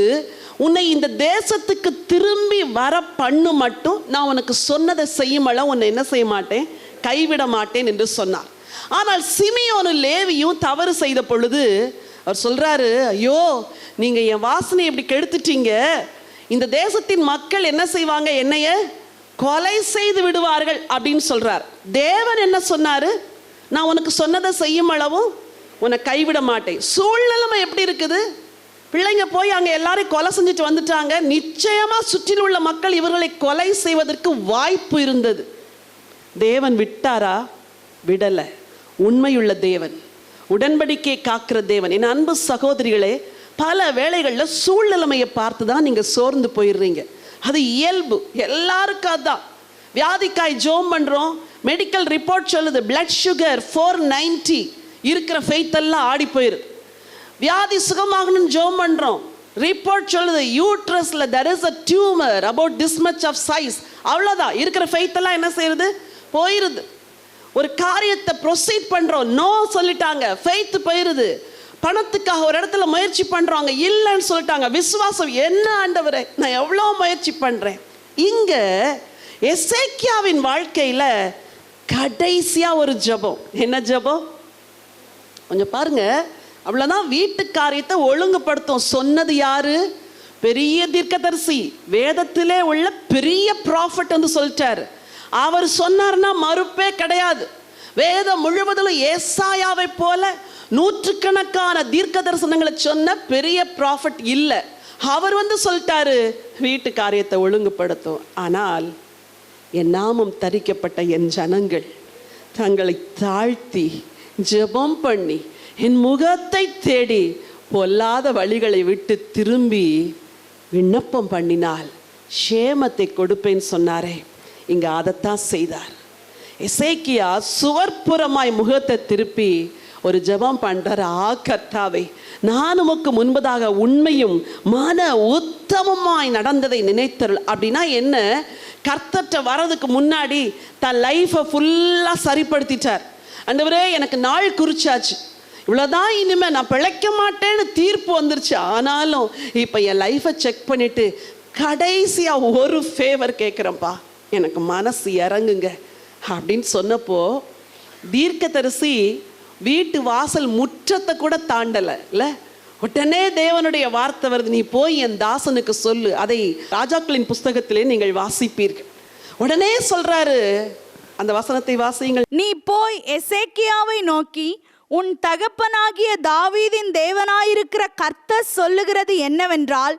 உன்னை இந்த தேசத்துக்கு திரும்பி வர பண்ணு மட்டும் நான் உனக்கு சொன்னதை செய்யும் அளவு உன்னை என்ன செய்ய மாட்டேன், கைவிட மாட்டேன் என்று சொன்னார். ஆனால் சிமியோனும் லேவியும் தவறு செய்த பொழுது அவர் சொல்றாரு, ஐயோ நீங்க என் வாசனை இப்படி கெடுத்துட்டீங்க, இந்த தேசத்தின் மக்கள் என்ன செய்வாங்க, என்னைய கொலை செய்து விடுவார்கள் அப்படின்னு சொல்றார். தேவன் என்ன சொன்னாரு? நான் உனக்கு சொன்னதை செய்யும் அளவும் உன்னை கைவிட மாட்டேன். சூழ்நிலைமை எப்படி இருக்குது? பிள்ளைங்க போய் அங்கே எல்லாரையும் கொலை செஞ்சுட்டு வந்துட்டாங்க. நிச்சயமா சுற்றில் உள்ள மக்கள் இவர்களை கொலை செய்வதற்கு வாய்ப்பு இருந்தது. தேவன் விட்டாரா? விடலை. உண்மையுள்ள தேவன், உடன்படிக்கை காக்கிற தேவன். என் அன்பு சகோதரிகளே, பல வேளைகளில் சூழ்நிலைமையை பார்த்து தான் நீங்கள் சோர்ந்து போயிடுறீங்க. அது இயல்பு, எல்லாருக்கும் அதான். வியாதிக்காய் ஜோம் பண்ணுறோம், மெடிக்கல் ரிப்போர்ட் சொல்லுது பிளட் சுகர் 490, இருக்கிற ஃபெய்த் எல்லாம் ஆடி போயிடுது. வியாதி சுகமாகணும்னு ஜோம் பண்ணுறோம், ரிப்போர்ட் சொல்லுது யூட்ரஸ்ல there is a tumor about this much of size. அவ்வளோதான், இருக்கிற ஃபெய்த் எல்லாம் என்ன செய்யுது, போயிருது. ஒரு காரியத்தை ப்ரொசீட் பண்ணுறோம், நோ சொல்லிட்டாங்க, ஃபெய்த் போயிருது. பணத்துக்காக ஒரு இடத்துல முயற்சி பண்ணுறவங்க இல்லைன்னு சொல்லிட்டாங்க. விசுவாசம் என்ன ஆண்டவரே, நான் எவ்வளோ முயற்சி பண்ணுறேன். இங்கே எசேக்கியாவின் வாழ்க்கையில் கடைசியாக ஒரு ஜெபம். என்ன ஜெபம்? கொஞ்சம் பாருங்க. அவ்வளோதான், வீட்டு காரியத்தை ஒழுங்குபடுத்தும் சொன்னது யாரு? பெரிய தீர்க்கதரிசி, வேதத்திலே உள்ள பெரிய ப்ராஃபட் வந்து சொல்லிட்டாரு. அவர் சொன்னார்னா மறுப்பே கிடையாது. வேதம் முழுவதிலும் ஏசாயாவை போல நூற்றுக்கணக்கான தீர்க்க தரிசனங்களை சொன்ன பெரிய ப்ராஃபட் இல்லை. அவர் வந்து சொல்லிட்டாரு வீட்டு காரியத்தை ஒழுங்குபடுத்தும். ஆனால் என் நாமம் தரிக்கப்பட்ட என் ஜனங்கள் தங்களை தாழ்த்தி ஜெபம் பண்ணி என் முகத்தை தேடி பொல்லாத வழிகளை விட்டு திரும்பி விண்ணப்பம் பண்ணினால் சேமத்தை கொடுப்பேன்னு சொன்னாரே, இங்க அதைத்தான் செய்தார். எசேக்கியா சுவர்ப்புறமாய் முகத்தை திருப்பி ஒரு ஜெபம் பண்றார். கர்த்தாவே, நான் உமக்கு முன்பதாக உண்மையும் மன உத்தமமாய் நடந்ததை நினைத்தருள். அப்படின்னா என்ன? கர்த்தர்ட்ட வர்றதுக்கு முன்னாடி தன் லைஃபை ஃபுல்லா சரிப்படுத்திட்டார். ஆண்டவரே, எனக்கு நாள் குறிச்சாச்சு, இவ்வளோதான், இனிமே நான் பிழைக்க மாட்டேன்னு தீர்ப்பு வந்துருச்சு. ஆனாலும் இப்போ என் லைஃபை செக் பண்ணிட்டு கடைசியா ஒரு ஃபேவர் கேட்குறேன்ப்பா, எனக்கு மனசு இறங்குங்க அப்படின்னு சொன்னப்போ தீர்க்கதரிசி வீட்டு வாசல் முற்றத்தை கூட தாண்டலை இல்லை. உடனே தேவனுடைய வார்த்தை வருது, நீ போய் என் தாசனுக்கு சொல்லு. அதை ராஜாக்களின் புஸ்தகத்திலே நீங்கள் வாசிப்பீர்கள். உடனே சொல்றாரு, அந்த வசனத்தை வாசியுங்கள். நீ போய் எசேக்கியாவை நோக்கி, உன் தகப்பனாகிய தாவீதின் தேவனாயிருக்கிற கர்த்தர் சொல்லுகிறது என்னவென்றால்,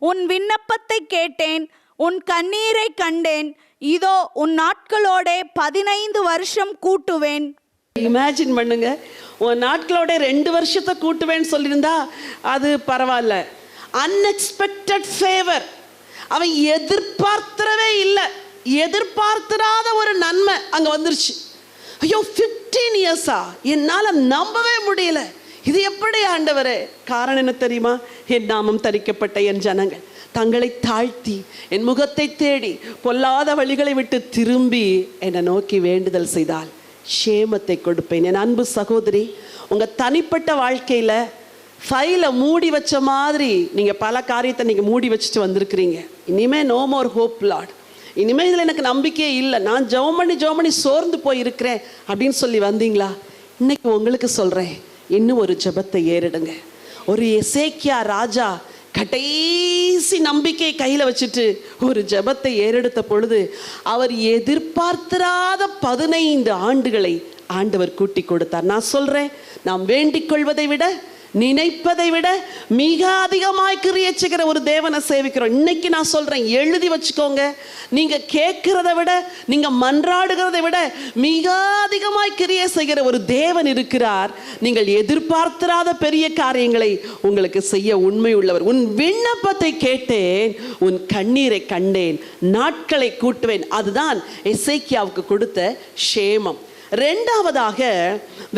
உன் விண்ணப்பத்தை கேட்டேன், உன் கண்ணீரை கண்டேன், இதோ உன் நாட்களோட 15 வருஷம் கூட்டுவேன். இமேஜின் பண்ணுங்க, உன் நாட்களோட 2 வருஷத்தை கூட்டுவேன்னு சொல்லியிருந்தா அது பரவாயில்ல. அன்எக்ஸ்பெக்டட் ஃபேவர், அவன் எதிர்பார்த்தவே இல்லை, எதிர்பார்த்திராத ஒரு நன்மை அங்க வந்துருச்சு. ஐயோ 15 இயர்ஸா, என்னால நம்பவே முடியல, இது எப்படி ஆண்டவரே? காரணம் என்ன தெரியுமா? என் நாமம் தரிக்கப்பட்ட என் ஜனங்கள் தங்களை தாழ்த்தி என் முகத்தை தேடி பொல்லாத வழிகளை விட்டு திரும்பி என்னை நோக்கி வேண்டுதல் செய்தால் க்ஷேமத்தை கொடுப்பேன். என் அன்பு சகோதரி, உங்கள் தனிப்பட்ட வாழ்க்கையில் ஃபைலை மூடி வச்ச மாதிரி நீங்கள் பல காரியத்தை நீங்கள் மூடி வச்சுட்டு வந்திருக்கிறீங்க. இனிமேல் நோ மோர் ஹோப் லார்ட், இனிமேல் இதில் எனக்கு நம்பிக்கையே இல்லை, நான் ஜெபம் பண்ணி சோர்ந்து போயிருக்கிறேன் அப்படின்னு சொல்லி வந்தீங்களா? இன்னைக்கு உங்களுக்கு சொல்கிறேன், இன்னும் ஒரு ஜெபத்தை ஏறிடுங்க. ஒரு எசேக்கியா ராஜா கடைசி நம்பிக்கை கையில் வச்சுட்டு ஒரு ஜெபத்தை ஏறெடுத்த பொழுது அவர் எதிர்பார்த்திராத 15 ஆண்டுகளை ஆண்டவர் கூட்டி கொடுத்தார். நான் சொல்கிறேன், நாம் வேண்டிக் கொள்வதை விட நினைப்பதை விட மிக அதிகமாய் கிரியை செய்கிற ஒரு தேவனை சேவிக்கிறோம். இன்னைக்கு நான் சொல்றேன், எழுதி வச்சுக்கோங்க. நீங்க கேட்கிறத விட, நீங்க மன்றாடுகிறதை விட மிக அதிகமாய் கிரியை செய்கிற ஒரு தேவன் இருக்கிறார். நீங்கள் எதிர்பார்த்திராத பெரிய காரியங்களை உங்களுக்கு செய்ய உண்மை உள்ளவர். உன் விண்ணப்பத்தை கேட்டேன், உன் கண்ணீரை கண்டேன், நாட்களை கூட்டுவேன். அதுதான் எசேக்கியாவுக்கு கொடுத்த க்ஷேமம். இரண்டாவதாக,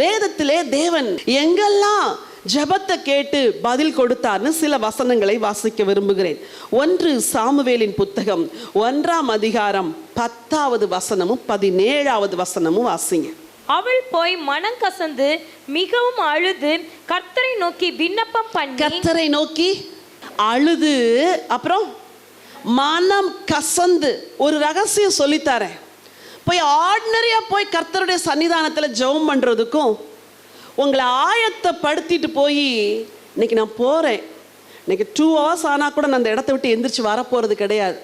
வேதத்திலே தேவன் எங்கெல்லாம் ஜெபத்தை கேட்டு பதில் கொடுத்தார்னு சில வசனங்களை வாசிக்க விரும்புகிறேன். 1 சாமுவேலின் புத்தகம் 1ஆம் அதிகாரம் 10வது வசனமும் 17வது வசனமும் வாசிங்க. அவள் போய் மனம் கசந்து மிகவும் அழுது கர்த்தரை நோக்கி விண்ணப்பம் பண்ணி, கர்த்தரை நோக்கி அழுது, அப்புறம் மனம் கசந்து. ஒரு ரகசியம் சொல்லித்தரேன். போய் ஆர்டினரியா போய் கர்த்தருடைய சன்னிதானத்தில் ஜெபம் பண்றதுக்கும் உங்களை ஆயத்தப்படுத்திட்டு போய் இன்னைக்கு நான் போகிறேன், இன்னைக்கு 2 hours ஆனால் கூட நான் அந்த இடத்த விட்டு எந்திரிச்சு வரப்போகிறது கிடையாது,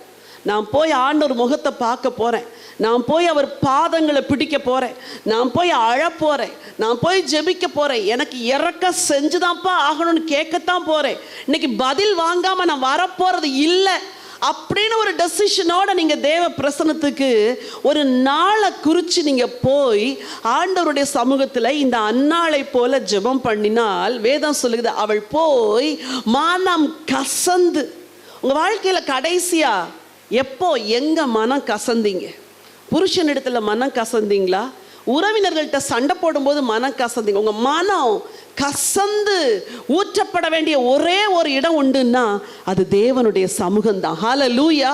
நான் போய் ஆண்டவர் முகத்தை பார்க்க போகிறேன், நான் போய் அவர் பாதங்களை பிடிக்க போகிறேன், நான் போய் அழ போகிறேன், நான் போய் ஜெபிக்க போகிறேன், எனக்கு இறக்க செஞ்சுதான்ப்பா ஆகணும்னு கேட்கத்தான் போகிறேன், இன்னைக்கு பதில் வாங்காமல் நான் வரப்போகிறது இல்லை அப்படின்னு ஒரு டெசிஷனோட நீங்க தேவ பிரசன்னத்துக்கு ஒரு நாளை குறிச்சு நீங்க போய் ஆண்டவருடைய சமூகத்துல இந்த அன்னாளை போல ஜெபம் பண்ணினால் வேதம் சொல்லுது, அவள் போய் மனம் கசந்து. உங்க வாழ்க்கையில கடைசியா எப்போ எங்க மனம் கசந்தீங்க? புருஷன் இடத்துல மனம் கசந்தீங்களா? உறவினர்கள்ட்ட சண்டை போடும்போது மனம் கசந்தீங்க? உங்க மனம் கசந்து ஊற்றப்பட வேண்டிய ஒரே ஒரு இடம் உண்டுன்னா அது தேவனுடைய சமூகம் தான். ஹல்லேலூயா.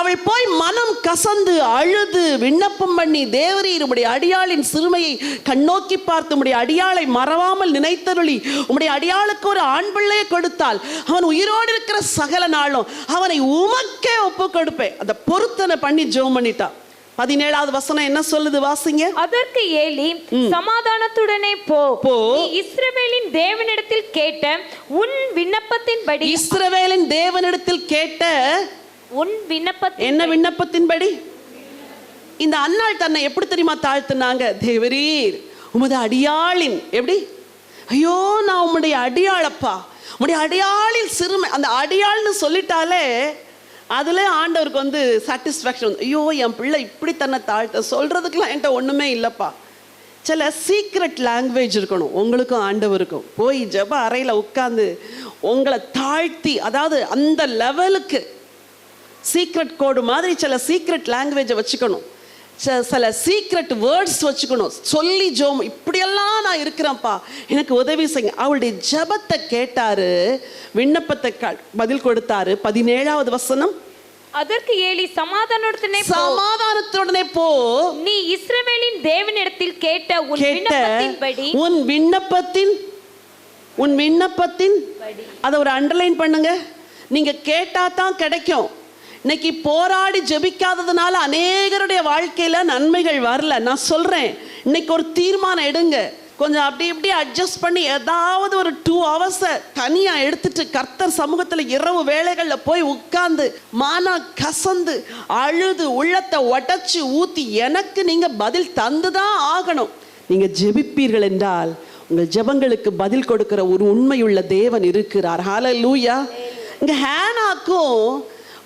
அவள் போய் மனம் கசந்து அழுது விண்ணப்பம் பண்ணி, தேவரீர் உம்முடைய அடியாளின் சிறுமையை கண்ணோக்கி பார்த்து உம்முடைய அடியாளை மறவாமல் நினைத்தருளி உம்முடைய அடியாளுக்கு ஒரு ஆண் பிள்ளையை கொடுத்தால் அவன் உயிரோடு இருக்கிற சகல நாளும் அவனை உமக்கே ஒப்பு கொடுப்பேன். அந்த பொருத்தனை பண்ணி ஜெபம் பண்ணிட்டா. 17வது வசனம் என்ன சொல்லுது? வாசிங்க. அதற்கு ஏலி, சமாதானத்துடனே போ, நீ இஸ்ரவேலின் தேவனிடத்தில் கேட்ட உன் விண்ணப்பத்தின்படி. இஸ்ரவேலின் தேவனிடத்தில் கேட்ட உன் விண்ணப்பத்தின் என்ன விண்ணப்பத்தின்படி? இந்த அன்னாள் தன்னை எப்படி தெரியுமா தாழ்த்தினாங்க? தேவரீர் உமது அடியாளின், எப்படி? ஐயோ நான் உம்முடைய அடியாளப்பா, உம்முடைய அடியாளின் சிறுமை. அந்த அடியாள்னு சொல்லிட்டாலே அதில் ஆண்டவருக்கு சாட்டிஸ்ஃபேக்ஷன். ஐயோ என் பிள்ளை இப்படி தன்னை தாழ்த்த, சொல்கிறதுக்கெலாம் என்கிட்ட ஒன்றுமே இல்லைப்பா. சில சீக்ரெட் லாங்குவேஜ் இருக்கணும் உங்களுக்கும் ஆண்டவருக்கும். போய் ஜெப அறையில் உட்காந்து உங்களை தாழ்த்தி, அதாவது அந்த லெவலுக்கு சீக்ரெட் கோடு மாதிரி சில சீக்ரெட் லாங்குவேஜை வச்சுக்கணும், சில சீக்ரெட் வேர்ட்ஸ் வச்சுக்கணும். சொல்லி ஜோம், இப்படியெல்லாம் நான் இருக்கிறேன்ப்பா, எனக்கு உதவி செய்யுங்க. அவளுடைய ஜெபத்தை கேட்டாரு, விண்ணப்பத்தை பதில் கொடுத்தாரு. 17வது வசனம். அதற்கு ஏலி, சமாதானத்துடனே போ, நீ இஸ்ரவேலின் தேவனிடத்தில் கேட்ட உன் விண்ணப்பத்தின்படி. உன் விண்ணப்பத்தின் அதை ஒரு அண்டர்லைன் பண்ணுங்க. நீங்க கேட்டா தான் கிடைக்கும். இன்னைக்கு போராடி ஜெபிக்காததுனால அநேகருடைய வாழ்க்கையில நன்மைகள் வரல. நான் சொல்றேன், இன்னைக்கு ஒரு தீர்மானம் எடுங்க. கொஞ்சம் அப்படி இப்படி அட்ஜஸ்ட் பண்ணி ஏதாவது ஒரு 2 hours தனியா எடுத்துட்டு கர்த்தர் சமூகத்துல இரவு வேளைகள்ல போய் உட்கார்ந்து மானா கசந்து அழுது உள்ளத்தை உடைச்சு ஊத்தி எனக்கு நீங்க பதில் தந்துதான் ஆகணும். நீங்க ஜெபிப்பீர்கள் என்றால் உங்கள் ஜெபங்களுக்கு பதில் கொடுக்கிற ஒரு உண்மையுள்ள தேவன் இருக்கிறார். ஹல்லேலூயா. இங்க ஹேனாக்கும்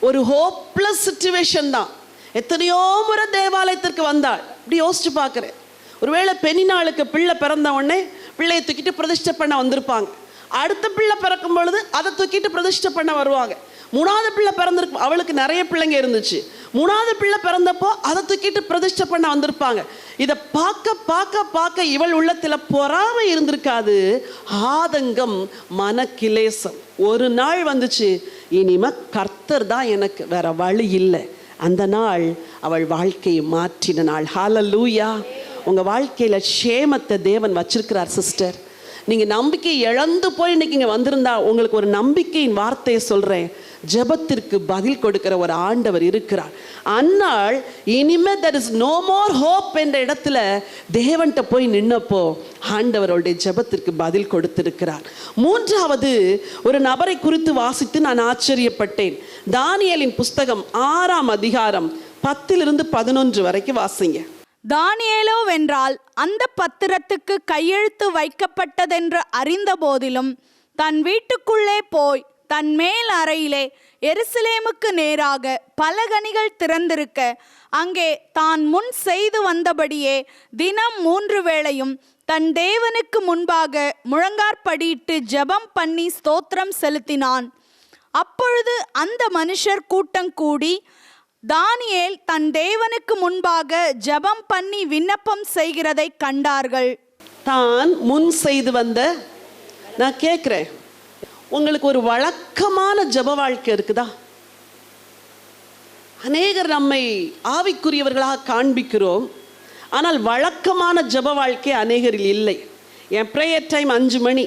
ஒரு ஹோப்லெஸ் சிச்சுவேஷன் தான். எத்தனையோ முறை தேவாலயத்திற்கு வந்தாள். இப்படி யோசிச்சு பார்க்குறேன், ஒருவேளை பெண்ணினாளுக்கு பிள்ளை பிறந்த உடனே பிள்ளையை தூக்கிட்டு பிரதிஷ்டை பண்ண வந்திருப்பாங்க. அடுத்த பிள்ளை பிறக்கும் பொழுது அதை தூக்கிட்டு பிரதிஷ்டை பண்ண வருவாங்க. மூணாவது பிள்ளை பிறந்திருக்கு, அவளுக்கு நிறைய பிள்ளைங்க இருந்துச்சு. மூணாவது பிள்ளை பிறந்தப்போ அதை தூக்கிட்டு பிரதிஷ்டை பண்ண வந்திருப்பாங்க. இதை பார்க்க பார்க்க பார்க்க இவள் உள்ளத்தில் பொறாமை இருந்திருக்காது, ஆதங்கம், மனக்கிலேசம். ஒரு நாள் வந்துச்சு, இனிமே கர்த்தர் தான் எனக்கு, வேற வழி இல்லை. அந்த நாள் அவள் வாழ்க்கையை மாற்றின நாள். ஹல்லேலூயா. உங்க வாழ்க்கையில சேமத்தை தேவன் வச்சிருக்கிறார் சிஸ்டர். நீங்க நம்பிக்கை இழந்து போய் இன்னைக்கு இங்க வந்திருந்தா உங்களுக்கு ஒரு நம்பிக்கையின் வார்த்தையை சொல்றேன். ஜெபத்திற்கு பதில் கொடுக்கிற ஒரு ஆண்டவர் இருக்கிறார். அந்நாள் இனிமே there is no more hope என்ற இடத்துல தேவன்கிட்ட போய் நின்னப்போ ஆண்டவருடைய ஜெபத்திற்கு பதில் கொடுத்திருக்கிறார். மூன்றாவது ஒரு நபரை குறித்து வாசித்து நான் ஆச்சரியப்பட்டேன். தானியேலின் புஸ்தகம் 6ஆம் அதிகாரம் 10-11 வரைக்கும் வாசிங்க. தானியேலோ வென்றால் அந்த பத்திரத்துக்கு கையெழுத்து வைக்கப்பட்டதென்று அறிந்த போதிலும் தன் வீட்டுக்குள்ளே போய் தன் மேல் அறையிலே எருசலேமுக்கு நேராக பலகணிகள் திறந்திருக்க அங்கே தான் முன் செய்து வந்தபடியே தினம் 3 வேளையும் தன் தேவனுக்கு முன்பாக முழங்காற்படியிட்டு ஜெபம் பண்ணி ஸ்தோத்திரம் செலுத்தினான். அப்பொழுது அந்த மனுஷர் கூட்டம் கூடி தானியேல் தன் தேவனுக்கு முன்பாக ஜெபம் பண்ணி விண்ணப்பம் செய்கிறதை கண்டார்கள். தான் முன் செய்து வந்த, நான் கேட்கிறேன், உங்களுக்கு ஒரு வழக்கமான ஜெப வாழ்க்கை இருக்குதா? அநேகர் நம்மை ஆவிக்குரியவர்களாக காண்பிக்கிறோம், ஆனால் வழக்கமான ஜெப வாழ்க்கை அநேகரில் இல்லை. என் ப்ரேயர் டைம் 5 மணி,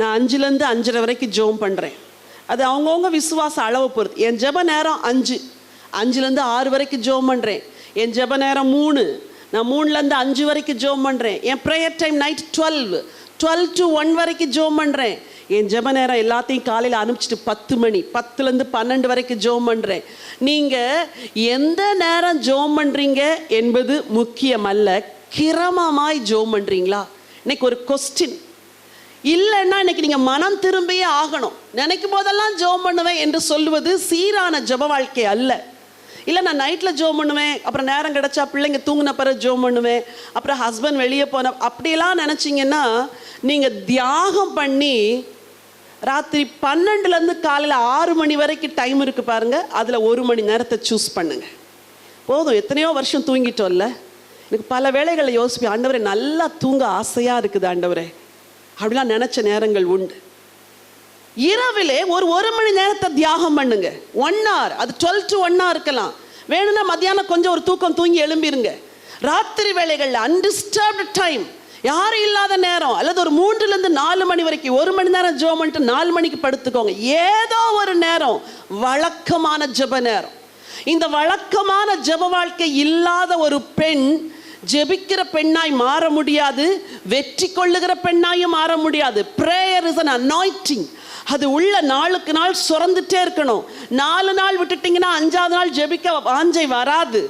நான் 5லேருந்து 5:30 வரைக்கும் ஜெபம் பண்ணுறேன். அது அவங்கவுங்க விசுவாச அளவு பொறுத்து. என் ஜெப நேரம் 5லேருந்து 6 வரைக்கும் ஜெபம் பண்ணுறேன். என் ஜெப நேரம் 3, நான் 3லேருந்து 5 வரைக்கும் ஜெபம் பண்ணுறேன். என் ப்ரேயர் டைம் நைட் 12 to 1 வரைக்கும் ஜெபம் பண்ணுறேன். என் ஜெப நேரம் எல்லாத்தையும் காலையில் அனுப்பிச்சிட்டு 10 மணி, 10லேருந்து 12 வரைக்கும் ஜெபம் பண்ணுறேன். நீங்கள் எந்த நேரம் ஜெபம் பண்ணுறீங்க என்பது முக்கியம் அல்ல, கிரமமாய் ஜெபம் பண்ணுறீங்களா? இன்னைக்கு ஒரு கொஸ்டின். இல்லைன்னா இன்னைக்கு நீங்கள் மனம் திரும்பியே ஆகணும். நினைக்கும் போதெல்லாம் ஜெபம் பண்ணுவேன் என்று சொல்லுவது சீரான ஜெப வாழ்க்கை அல்ல. இல்லை நான் நைட்டில் ஜெபம் பண்ணுவேன், அப்புறம் நேரம் கிடச்சா பிள்ளைங்க தூங்கின பிறகு ஜெபம் பண்ணுவேன், அப்புறம் ஹஸ்பண்ட் வெளியே போன, அப்படியெல்லாம் நினச்சிங்கன்னா நீங்கள் தியாகம் பண்ணி ராத்திரி 12லேருந்து காலையில் 6 மணி வரைக்கும் டைம் இருக்குது பாருங்கள், அதில் 1 மணி நேரத்தை சூஸ் பண்ணுங்க. போதும், எத்தனையோ வருஷம் தூங்கிட்டோம்ல. எனக்கு பல வேளைகளை யோசிப்பேன், ஆண்டவரே நல்லா தூங்க ஆசையாக இருக்குது ஆண்டவரே, அப்படிலாம் நினச்ச நேரங்கள் உண்டு. இரவிலே ஒரு மணி நேரத்தை தியாகம் பண்ணுங்க. 1 hour, அது 12 to 1 hour இருக்கலாம். வேணும்னா மத்தியானம் கொஞ்சம் ஒரு தூக்கம் தூங்கி எழும்பிருங்க. ராத்திரி வேளைகளில் அன்டிஸ்டர்ப்டு டைம், யாரும் இல்லாத நேரம், அல்லது ஒரு 3லேருந்து 4 மணி வரைக்கும் 1 மணி நேரம் ஜெபம் பண்ணிட்டு 4 மணிக்கு படுத்துக்கோங்க. ஏதோ ஒரு நேரம் வழக்கமான ஜெப நேரம். இந்த வழக்கமான ஜெப வாழ்க்கை இல்லாத ஒரு பெண் ஜெபிக்கிற பெண்ணாய் மாற முடியாது, வெற்றி கொள்ளுகிற பெண்ணாயும் மாற முடியாது. Prayer is an anointing. அது உள்ள நாளுக்கு நாள் சுரந்துட்டே இருக்கணும். 4 நாள் விட்டுட்டிங்கன்னா 5ஆவது நாள் ஜெபிக்க வாஞ்சை வராது.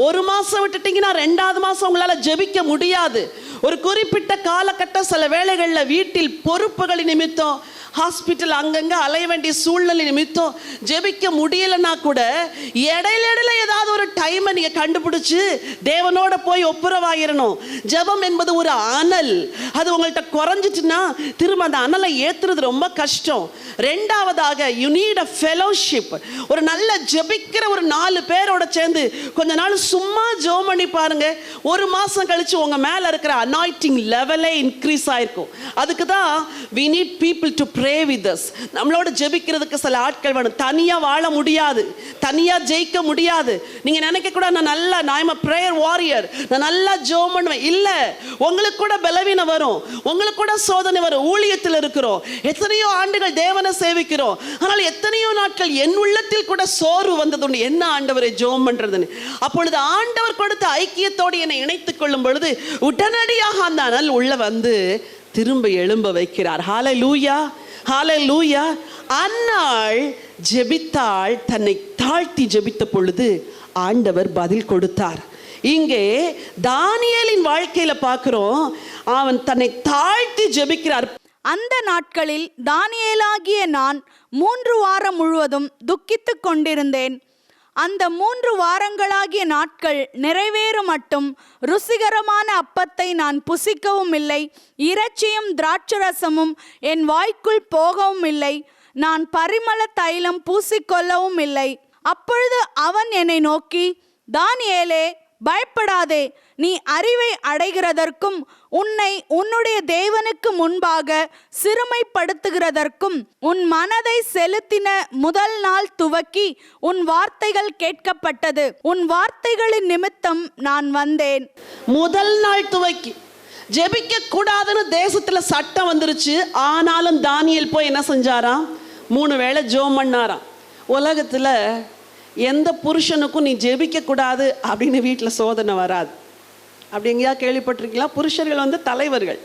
1 மாதம் விட்டுட்டிங்கன்னா 2ஆவது மாதம் உங்களால் ஜெபிக்க முடியாது. ஒரு குறிப்பிட்ட காலகட்டம் சில வேளைகளில் வீட்டில் பொறுப்புகளின் நிமித்தம், ஹாஸ்பிட்டல் அங்கங்கே அலைய வேண்டிய சூழ்நிலை நிமித்தம் ஜெபிக்க முடியலைன்னா கூட இடையில ஏதாவது ஒரு டைமை நீங்கள் கண்டுபிடிச்சி தேவனோட போய் ஒப்புரவாயிரணும். ஜெபம் என்பது ஒரு அனல், அது உங்கள்கிட்ட குறைஞ்சிட்டுன்னா திரும்ப அந்த அனலை ஏற்றுறது ரொம்ப கஷ்டம். 2ஆவதாக யூ நீட் அ ஃபெலோஷிப். ஒரு நல்ல ஜெபிக்கிற ஒரு 4 பேரோட சேர்ந்து கொஞ்ச நாள் சும்மா ஜெபம் பண்ணி பாருங்க. 1 மாதம் கழிச்சு உங்கள் மேலே இருக்கிற அனாயிட்டிங் லெவலே இன்க்ரீஸ் ஆயிருக்கும். அதுக்கு தான் we need people to pray with us. நம்மளோட ஜெபிக்கிறதுக்கு சில ஆட்கள் வேணும். தனியா வாழ முடியாது, தனியா ஜெயிக்க முடியாது. நீங்க நினைக்க கூட நான் I'm a prayer warrior, நான் நல்லா ஜெபம் பண்ணுவேன். இல்ல, உங்களுக்கு கூட பலவீனம் வரும், உங்களுக்கு கூட சோதனை வரும். ஊழியத்தில் இருக்கிறோம், எத்தனையோ ஆண்டுகள் தேவனை சேவிக்கிறோம், ஆனால் எத்தனையோ நாட்கள் என் உள்ளத்தில் கூட சோர்வு வந்ததுண்டு. என்ன ஆண்டவரை ஜெபம் பண்றதுன்னு. அப்பொழுது ஆண்டவர் கொடுத்த ஐக்கியத்தோடு என்னை இணைத்துக் கொள்ளும் பொழுது உடனடியாக அந்த அனல் உள்ள வந்து திரும்ப எழும்ப வைக்கிறார். ஹல்லேலூயா, ஹல்லேலூயா. அன்னாள் ஜெபித்தாள், தன்னை தாழ்த்தி ஜெபித்த பொழுது ஆண்டவர் பதில் கொடுத்தார். இங்கே தானியேலின் வாழ்க்கையில பார்க்கிறோம், அவன் தன்னை தாழ்த்தி ஜெபிக்கிறார். அந்த நாட்களில் தானியேலாகிய நான் 3 வாரம் முழுவதும் துக்கித்துக் கொண்டிருந்தேன். அந்த 3 வாரங்களாகிய நாட்கள் நிறைவேறும் மட்டும் ருசிகரமான அப்பத்தை நான் புசிக்கவும் இல்லை, இறைச்சியும் திராட்சரசமும் என் வாய்க்குள் போகவும் இல்லை. நான் பரிமள தைலம் பூசிக்கொள்ளவும் இல்லை. அப்பொழுது அவன் என்னை நோக்கி, தானியேலே, பயப்படாதே. நீ அறிவை அடைகிறதற்கும் உன்னை உன்னுடைய தேவனுக்கு முன்பாக சிறுமைப்படுத்துகிறதற்கும் உன் மனதை செலுத்தின முதல் நாள் துவக்கி உன் வார்த்தைகள் கேட்கப்பட்டது. உன் வார்த்தைகளின் நிமித்தம் நான் வந்தேன். முதல் நாள் துவக்கி ஜெபிக்க கூடாதுன்னு தேசத்துல சட்டம் வந்துருச்சு. ஆனாலும் தானியேல் போய் என்ன செஞ்சாராம்? 3 வேளை ஜெபம் பண்ணாராம். உலகத்துல எந்த புருஷனுக்கும் நீ ஜெபிக்க கூடாது அப்படின்னு வீட்டில் சோதனை வராது. அப்படி எங்கேயா கேள்விப்பட்டிருக்கீங்களா? புருஷர்கள் தலைவர்கள்.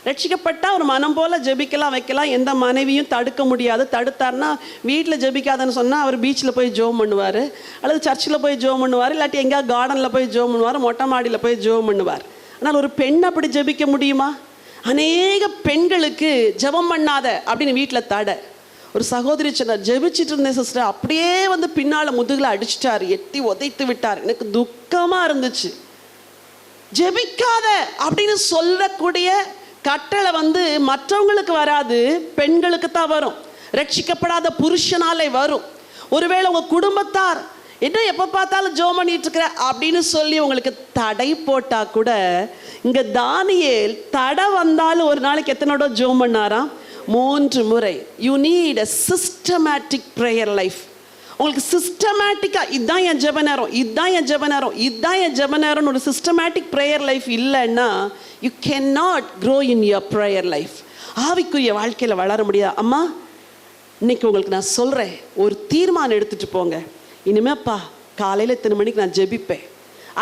ரட்சிக்கப்பட்டா ஒரு மனம் போல ஜெபிக்கலாம், வைக்கலாம். எந்த மனைவியும் தடுக்க முடியாது. தடுத்தார்னா வீட்டில் ஜெபிக்காதன்னு சொன்னால் அவர் பீச்சில் போய் ஜெபம் பண்ணுவார், அல்லது சர்ச்சில் போய் ஜெபம் பண்ணுவார், இல்லாட்டி எங்கேயா கார்டனில் போய் ஜெபம் பண்ணுவார், மொட்டை மாடியில் போய் ஜெபம் பண்ணுவார். ஆனால் ஒரு பெண் அப்படி ஜெபிக்க முடியுமா? அநேக பெண்களுக்கு ஜெபம் பண்ணாத அப்படின்னு வீட்டில் தடை. ஒரு சகோதரி சொன்னார், ஜெபிச்சிட்டு இருந்தேன் சிஸ்டர், அப்படியே பின்னால் முதுகில் அடிச்சிட்டார், எட்டி உதைத்து விட்டார். எனக்கு துக்கமாக இருந்துச்சு. ஜெபிக்காத அப்படின்னு சொல்லக்கூடிய கட்டளை மற்றவங்களுக்கு வராது, பெண்களுக்கு தான் வரும். ரட்சிக்கப்படாத புருஷனாலே வரும். ஒருவேளை உங்கள் குடும்பத்தார் என்ன எப்போ பார்த்தாலும் ஜெபம் பண்ணிட்டு இருக்கிற அப்படின்னு சொல்லி உங்களுக்கு தடை போட்டா கூட, இங்கே தானியேல் தடை வந்தாலும் ஒரு நாளைக்கு எத்தனோட ஜெபம் பண்ணாராம்? 3 முறை. You need a systematic prayer life. உங்களுக்கு சிஸ்டமேட்டிக்காக இதுதான் என் ஜெப நேரம், இதுதான் என் ஜெப நேரம், இதுதான் என் ஜெப நேரம்னு ஒரு சிஸ்டமேட்டிக் ப்ரேயர் லைஃப் இல்லைன்னா you can not grow in your prayer life. ஆவிக்குரிய வாழ்க்கையில் வளர முடியாது. அம்மா, இன்னைக்கு உங்களுக்கு நான் சொல்கிறேன், ஒரு தீர்மானம் எடுத்துகிட்டு போங்க. இனிமேப்பா காலையில் இத்தனை மணிக்கு நான் ஜெபிப்பேன்.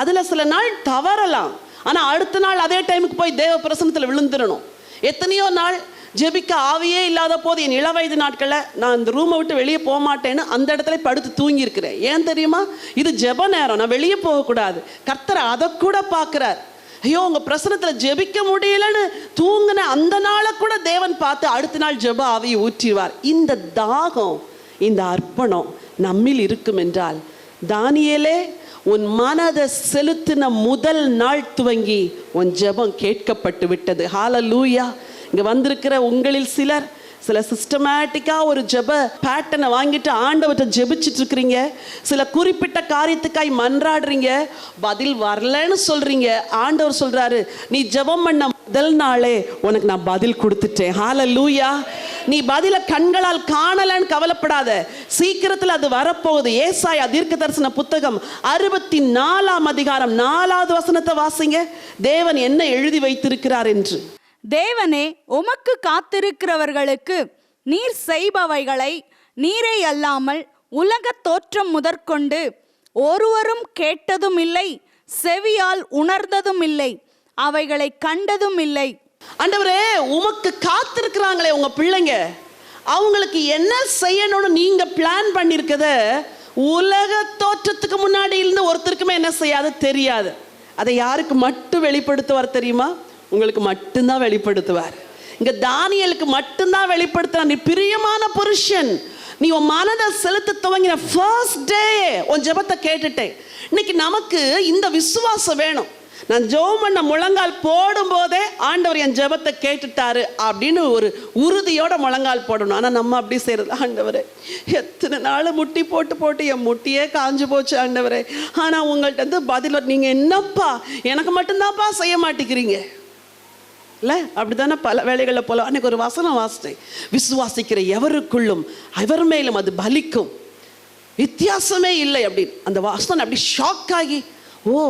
அதில் சில நாள் தவறலாம், ஆனால் அடுத்த நாள் அதே டைமுக்கு போய் தேவ பிரசன்னத்தில் விழுந்துடணும். எத்தனையோ நாள் ஜெபிக்க ஆவியே இல்லாத போது என் இளவயது நாட்களில் நான் இந்த ரூமை விட்டு வெளியே போக மாட்டேன்னு அந்த இடத்துல படுத்து தூங்கி இருக்கிறேன். ஏன் தெரியுமா? இது ஜெப நேரம், நான் வெளியே போகக்கூடாது. கர்த்தர் அதை கூட பார்க்குறார். ஐயோ, உங்கள் பிரசனத்தில் ஜெபிக்க முடியலன்னு தூங்கின அந்த நாளை கூட தேவன் பார்த்து அடுத்த நாள் ஜெப ஆவியை ஊற்றிடுவார். இந்த தாகம், இந்த அர்ப்பணம் நம்மில் இருக்கும் என்றால், தானியேலே, உன் மனதை செலுத்தின முதல் நாள் துவங்கி உன் ஜெபம் கேட்கப்பட்டு விட்டது. ஹல்லேலூயா. இங்கே வந்திருக்கிற உங்களில் சிலர் சில சிஸ்டமேட்டிக்காக ஒரு ஜெப பேட்டர்னை வாங்கிட்டு ஆண்டவர்கிட்ட ஜெபிச்சுட்டு இருக்கிறீங்க. சில குறிப்பிட்ட காரியத்துக்காய் மன்றாடுறீங்க, பதில் வரலன்னு சொல்கிறீங்க. ஆண்டவர் சொல்கிறாரு, நீ ஜெபம் பண்ண முதல் நாளே உனக்கு நான் பதில் கொடுத்துட்டேன். ஹல்லேலூயா. நீ பதில கண்களால் காணலன்னு கவலைப்படாத, சீக்கிரத்தில் அது வரப்போகுது. ஏசாயா தீர்க்கதரிசன புத்தகம் 64ஆம் அதிகாரம் 4வது வசனத்தை வாசிங்க. தேவன் என்ன எழுதி வைத்திருக்கிறார் என்று. தேவனே, உமக்கு காத்திருக்கிறவர்களுக்கு நீர் செய்பவைகளை நீரே அல்லாமல் உலக தோற்றம் முதற்கொண்டு ஒருவரும் கேட்டதும் இல்லை, செவியால் உணர்ந்ததும் இல்லை, அவைகளை கண்டதும் இல்லை. ஆண்டவரே, உமக்கு காத்திருக்கிறாங்களே உங்க பிள்ளைங்க, அவங்களுக்கு என்ன செய்யணும்னு நீங்க பிளான் பண்ணிருக்கத உலக தோற்றத்துக்கு முன்னாடி இருந்து ஒருத்தருக்குமே என்ன செய்யாது தெரியாது. அதை யாருக்கு மட்டும் வெளிப்படுத்துவார் தெரியுமா? உங்களுக்கு மட்டும்தான் வெளிப்படுத்துவார். இங்க தானியேலுக்கு மட்டும்தான் வெளிப்படுத்துறார். நீ பிரியமான புருஷன், நீ உன் மனதை செலுத்த துவங்கின ஃபர்ஸ்ட் டே உன் ஜெபத்தை கேட்டுட்டேன். இன்னைக்கு நமக்கு இந்த விசுவாசம் வேணும். நான் ஜெபம் பண்ண முழங்கால் போடும் போதே ஆண்டவர் என் ஜெபத்தை கேட்டுட்டாரு அப்படின்னு ஒரு உறுதியோட முழங்கால் போடணும். ஆனால் நம்ம அப்படி செய்யறது, ஆண்டவரே எத்தனை நாள் முட்டி போட்டு போட்டு என் முட்டியே காஞ்சு போச்சு ஆண்டவரே, ஆனால் உங்கள்கிட்ட பதில் நீங்கள் என்னப்பா எனக்கு மட்டும்தான்ப்பா செய்ய மாட்டேங்கிறீங்க இல்லை? அப்படி தானே பல வேலைகளில் போல. அன்னைக்கு ஒரு வசனம் வாசித்தேன், விசுவாசிக்கிற எவருக்குள்ளும் அவர் மேலும் அது பலிக்கும், வித்தியாசமே இல்லை அப்படின்னு. அந்த வசனம் அப்படி ஷாக் ஆகி, ஓ,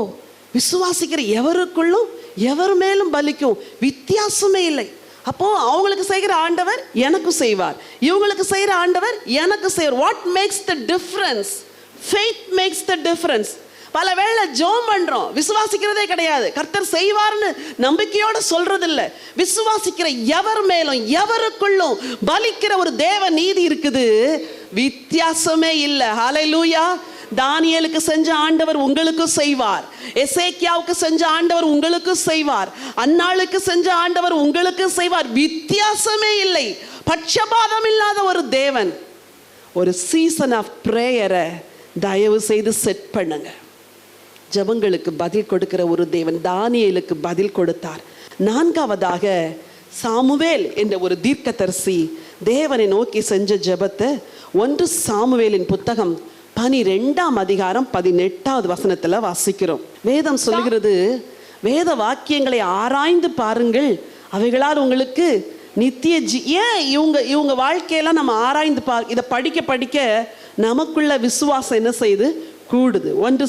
விசுவாசிக்கிற எவருக்குள்ளும் எவர் மேலும் பலிக்கும், வித்தியாசமே இல்லை. அப்போ அவங்களுக்கு செய்கிற ஆண்டவர் எனக்கு செய்வார், இவங்களுக்கு செய்கிற ஆண்டவர் எனக்கு செய்வார். What makes the difference? Faith makes the difference. பல வேளை ஜெபம் பண்றோம், விசுவாசிக்கிறதே கிடையாது. கர்த்தர் செய்வார்னு நம்பிக்கையோட சொல்றது இல்லை. விசுவாசிக்கிற எவர் மேலும் எவருக்குள்ளும் பலிக்கிற ஒரு தேவ நீதி இருக்குது, வித்தியாசமே இல்லை. ஹல்லேலூயா. தானியேலுக்கு செஞ்ச ஆண்டவர் உங்களுக்கு செய்வார், எசேக்கியாவுக்கு செஞ்ச ஆண்டவர் உங்களுக்கு செய்வார், அன்னாளுக்கு செஞ்ச ஆண்டவர் உங்களுக்கு செய்வார். வித்தியாசமே இல்லை, பட்சபாதம் இல்லாத ஒரு தேவன். ஒரு சீசன் ஆஃப் பிரேயரை தயவு செய்து செட் பண்ணுங்க. ஜெபங்களுக்கு பதில் கொடுக்கிற ஒரு தேவன் தானியேலுக்கு பதில் கொடுத்தார். 4வதாக சாமுவேல் என்ற ஒரு தீர்க்கதரிசி தேவனை நோக்கி செஞ்ச ஜெபத்தை 1 சாமுவேலின் புத்தகம் 12ஆம் அதிகாரம் 18வது வசனத்துல வாசிக்கிறோம். வேதம் சொல்கிறது, வேத வாக்கியங்களை ஆராய்ந்து பாருங்கள், அவைகளால் உங்களுக்கு நித்திய ஏன் இவங்க வாழ்க்கையெல்லாம் நம்ம ஆராய்ந்து இதை படிக்க படிக்க நமக்குள்ள விசுவாசம் என்ன செய்யுது? கூடுது. 1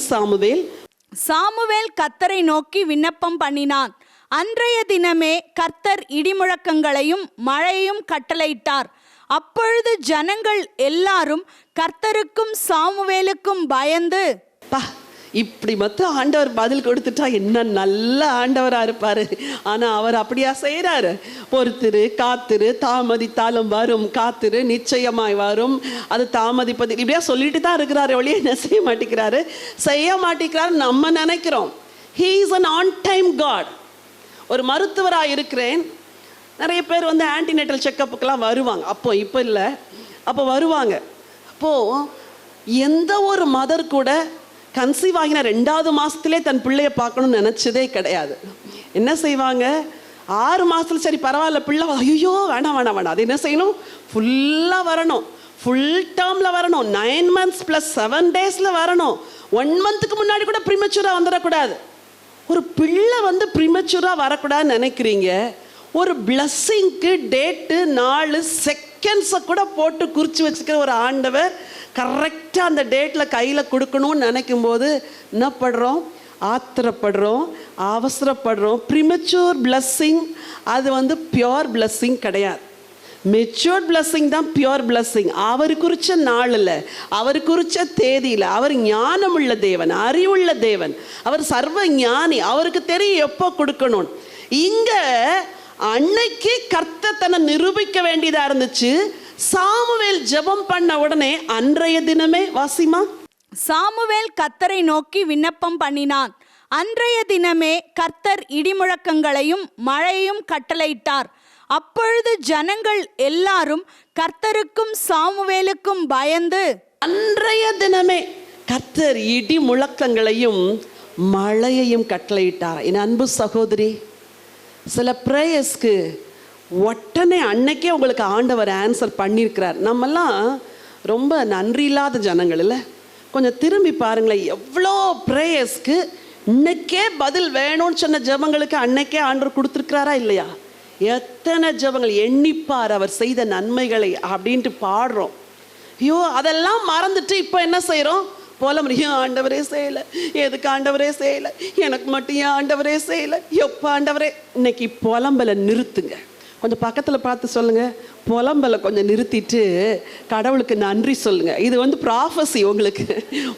சாமுவேல் கர்த்தரை நோக்கி விண்ணப்பம் பண்ணினான். அன்றைய தினமே கர்த்தர் இடிமுழக்கங்களையும் மழையையும் கட்டளையிட்டார். அப்பொழுது ஜனங்கள் எல்லாரும் கர்த்தருக்கும் சாமுவேலுக்கும் பயந்து, இப்படி மட்டும் ஆண்டவர் பதில் கொடுத்துட்டா என்ன நல்ல ஆண்டவரா இருப்பாரு. ஆனா அவர் அப்படியா செய்யறாரு? பொறுத்திரு, காத்திரு, தாமதித்தாலும் வரும், காத்திரு நிச்சயமாய் வரும், அது தாமதிப்பது இப்படியா சொல்லிட்டு தான் இருக்கிறாரு ஒழிய என்ன செய்ய மாட்டேங்கிறாரு. நம்ம நினைக்கிறோம். He is an on time God. ஒரு மருத்துவராக இருக்கிறேன். நிறைய பேர் வந்து ஆன்டிநேட்டல் செக்கப்புக்கெல்லாம் வருவாங்க. இப்போ இல்லை, அப்போ வருவாங்க. அப்போது எந்த ஒரு மதர் கூட கன்சீவ் ஆகின 2வது மாதத்திலே தன் பிள்ளையை பார்க்கணும்னு நினச்சதே கிடையாது. என்ன செய்வாங்க? 6 மாதத்துல சரி பரவாயில்ல பிள்ளை, ஐயோ வேணாம், அது என்ன செய்யணும்? ஃபுல்லாக வரணும், ஃபுல் டேர்மில் வரணும், 9 months + 7 days வரணும். 1 monthக்கு முன்னாடி கூட ப்ரீமெச்சூராக வந்துடக்கூடாது. ஒரு பிள்ளை வந்து ப்ரீமெச்சூராக வரக்கூடாதுன்னு நினைக்கிறீங்க. ஒரு பிளஸ்ஸிங்க்கு டேட்டு, நாள், செகண்ட்ஸை கூட போட்டு குறித்து வச்சுக்கிற ஒரு ஆண்டவர் கரெக்டாக அந்த டேட்டில் கையில் கொடுக்கணும்னு நினைக்கும் போது என்ன படுறோம்? ஆத்திரப்படுறோம், அவசரப்படுறோம். ப்ரீமெச்சூர் பிளஸ்ஸிங் அது வந்து பியோர் பிளஸ்ஸிங் கிடையாது. மெச்சூர்ட் பிளஸ்ஸிங் தான் பியோர் பிளஸ்ஸிங். அவர் குறித்த நாளில், அவர் குறித்த தேதியில். அவர் ஞானமுள்ள தேவன், அறிவுள்ள தேவன், அவர் சர்வ ஞானி. அவருக்கு தெரியும் எப்போ கொடுக்கணும். இங்கே அன்னைக்கு கர்த்தர் தன்னை நிரூபிக்க வேண்டியதாக இருந்துச்சு. சாமுவேல் ஜெபம் பண்ண உடனே அன்றைய தினமே வாசிமா. சாமுவேல் கர்த்தரை நோக்கி விண்ணப்பம் பண்ணினான். அன்றைய தினமே கர்த்தர் இடிமுழக்கங்களையும் மழையையும் கட்டளையிட்டார். அப்பொழுது ஜனங்கள் எல்லாரும் கர்த்தருக்கும் சாமுவேலுக்கும் பயந்து, அன்றைய தினமே கர்த்தர் இடி முழக்கங்களையும் மழையையும் கட்டளையிட்டார். என் அன்பு சகோதரி, சில ப்ரேயர்ஸ்க்கு உடனே அன்னைக்கே உங்களுக்கு ஆண்டவர் ஆன்சர் பண்ணியிருக்கிறார். நம்மெல்லாம் ரொம்ப நன்றி இல்லாத ஜனங்கள் இல்லை? கொஞ்சம் திரும்பி பாருங்களேன். எவ்வளோ ப்ரேயர்ஸ்க்கு இன்னைக்கே பதில் வேணும்னு சொன்ன ஜெபங்களுக்கு அன்னைக்கே ஆண்டவர் கொடுத்துருக்கிறாரா இல்லையா? எத்தனை ஜெபங்கள் எண்ணிப்பார் அவர் செய்த நன்மைகளை அப்படின்ட்டு பாடுறோம். ஐயோ அதெல்லாம் மறந்துட்டு இப்போ என்ன செய்கிறோம்? புலம்புறியும், ஆண்டவரே செய்யலை, எதுக்கு ஆண்டவரே செய்யலை, எனக்கு மட்டும் ஏன் ஆண்டவரே செய்யலை, எப்போ ஆண்டவரே. இன்னைக்கு புலம்பலை நிறுத்துங்க. கொஞ்சம் பக்கத்தில் பார்த்து சொல்லுங்கள், புலம்பலை கொஞ்சம் நிறுத்திட்டு கடவுளுக்கு நன்றி சொல்லுங்கள். இது வந்து ப்ராஃபஸி உங்களுக்கு.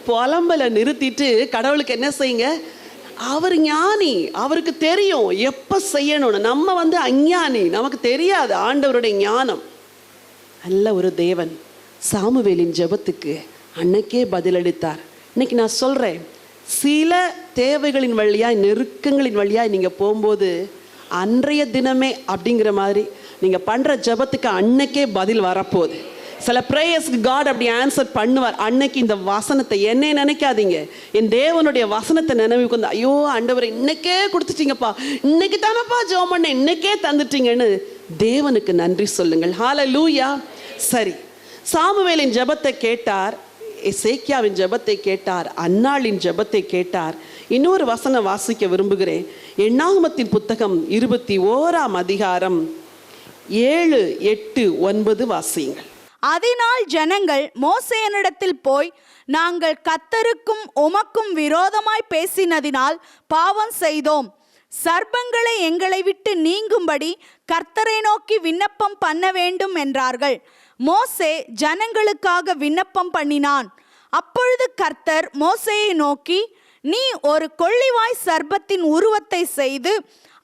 புலம்பலை நிறுத்திட்டு கடவுளுக்கு என்ன செய்யுங்க? அவர் ஞானி, அவருக்கு தெரியும் எப்போ செய்யணும்னு. நம்ம வந்து அஞ்ஞானி, நமக்கு தெரியாது ஆண்டவருடைய ஞானம். நல்ல ஒரு தேவன் சாமுவேலின் ஜெபத்துக்கு அன்னைக்கே பதிலளித்தார். இன்னைக்கு நான் சொல்கிறேன், சில தேவைகளின் வழியாய், நெருக்கங்களின் வழியாய் நீங்கள் போகும்போது அன்றைய தினமே அப்படிங்கிற மாதிரி நீங்கள் பண்ணுற ஜெபத்துக்கு அன்னைக்கே பதில் வரப்போகுது. சில ப்ரேயர்ஸ்க்கு காட் அப்படி ஆன்சர் பண்ணுவார். அன்னைக்கு இந்த வசனத்தை என்னை நினைக்காதீங்க, என் தேவனுடைய வசனத்தை நினைவுக்கு வந்து, ஐயோ ஆண்டவரை இன்னைக்கே கொடுத்துட்டீங்கப்பா, இன்னைக்கு தானப்பா ஜெபம் பண்ண, இன்னைக்கே தந்துட்டீங்கன்னு தேவனுக்கு நன்றி சொல்லுங்கள். ஹல்லேலூயா. சரி, சாமுவேலின் ஜெபத்தை கேட்டார், எசேக்கியாவின் ஜெபத்தை கேட்டார், அன்னாளின் ஜெபத்தை கேட்டார். இன்னொரு வசனம் வாசிக்க விரும்புகிறேன். எண்ணாகமத்தின் புத்தகம் 21ஆம் அதிகாரம் 7, 8, 9 வாசியுங்கள். அதனால் ஜனங்கள் மோசேயனிடத்தில் போய், நாங்கள் கர்த்தருக்கும் உமக்கும் விரோதமாய் பேசினதினால் பாவம் செய்தோம், சர்ப்பங்களை எங்களை விட்டு நீங்கும்படி கர்த்தரை நோக்கி விண்ணப்பம் பண்ண வேண்டும் என்றார்கள். மோசே ஜனங்களுக்காக விண்ணப்பம் பண்ணினான். அப்பொழுது கர்த்தர் மோசேயை நோக்கி, நீ ஒரு கொள்ளிவாய் சர்ப்பத்தின் உருவத்தை செய்து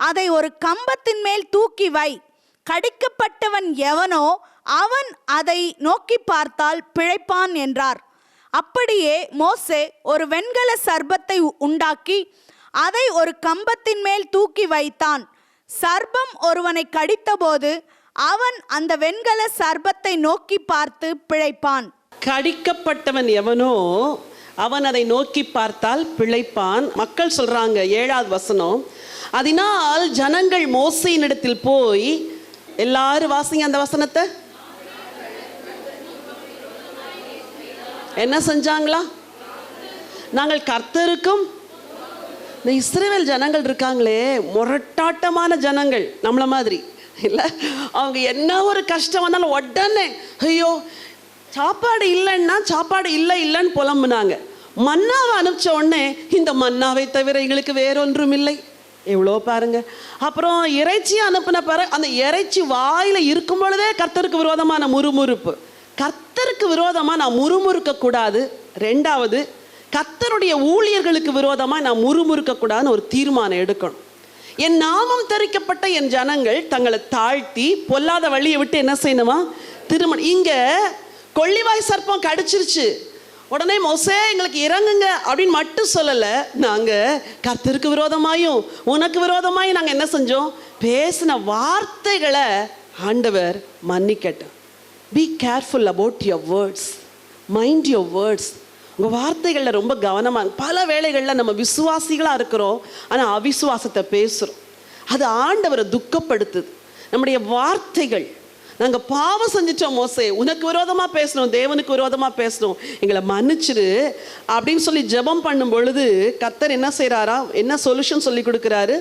அதை ஒரு கம்பத்தின் மேல் தூக்கி வை, கடிக்கப்பட்டவன் எவனோ அவன் அதை நோக்கி பார்த்தால் பிழைப்பான் என்றார். அப்படியே மோசே ஒரு வெண்கல சர்ப்பத்தை உண்டாக்கி அதை ஒரு கம்பத்தின் மேல் தூக்கி வைத்தான். சர்ப்பம் ஒருவனை கடித்தபோது அவன் அந்த வெண்கல சர்ப்பத்தை நோக்கி பார்த்து பிழைப்பான். கடிக்கப்பட்டவன் எவனோ அவன் அதை நோக்கி பார்த்தால் பிழைப்பான். மக்கள் சொல்றாங்க, 7வது வசனம், அதனால் ஜனங்கள் மோசேயினிடத்தில் போய் எல்லாரும் வாசிங்க அந்த வசனத்தை. என்ன செஞ்சாங்களா? நாங்கள் கர்த்தருக்கும். இந்த இஸ்ரவேல் ஜனங்கள் இருக்காங்களே, முரட்டாட்டமான ஜனங்கள், நம்மள மாதிரி இல்லை. அவங்க என்ன ஒரு கஷ்டம் வந்தாலும் உடனே ஐயோ சாப்பாடு இல்லைன்னா சாப்பாடு இல்லைன்னு புலம்புனாங்க. மன்னாவை அனுப்பிச்ச உடனே இந்த மன்னாவை தவிர எங்களுக்கு வேறொன்றும் இல்லை. எவ்வளோ பாருங்க. அப்புறம் இறைச்சி அனுப்பின பிறகு அந்த இறைச்சி வாயில இருக்கும் பொழுதே கர்த்தருக்கு விரோதமான முறுமுறுப்பு. கர்த்தருக்கு விரோதமாக நான் முறுமுறுக்க கூடாது. ரெண்டாவது, கர்த்தருடைய ஊழியர்களுக்கு விரோதமாக நான் முறுமுறுக்க கூடாதுன்னு ஒரு தீர்மானம் எடுக்கணும். என் நாமம் தரிக்கப்பட்ட என் ஜனங்கள் தங்களை தாழ்த்தி பொல்லாத வழியை விட்டு என்ன செய்யணுமா? திருமணம். இங்க கொள்ளிவாய் சர்ப்பம் கடிச்சிருச்சு, உடனே மோசே எங்களுக்கு இறங்குங்க அப்படின்னு மட்டும் சொல்லலை. நாங்கள் கர்த்தருக்கு விரோதமாயும் உனக்கு விரோதமாயும் நாங்கள் என்ன செஞ்சோம்? பேசின வார்த்தைகளை ஆண்டவர் மன்னிக்கட்டும். Be careful about your words, mind your words. உங்கள் வார்த்தைகளில் ரொம்ப கவனமாக. பல வேளைகளில் நம்ம விசுவாசிகளாக இருக்கிறோம், ஆனால் அவிசுவாசத்தை பேசுகிறோம். அது ஆண்டவரை துக்கப்படுத்துது. நம்முடைய வார்த்தைகள், நாங்கள் பாவம் செஞ்சிட்டோம் மோசே, உனக்கு விரோதமாக பேசணும், தேவனுக்கு விரோதமாக பேசணும், எங்களை மன்னிச்சிரு அப்படின்னு சொல்லி ஜெபம் பண்ணும் பொழுது கர்த்தர் என்ன செய்கிறாரா? என்ன சொல்யூஷன் சொல்லி கொடுக்குறாரு?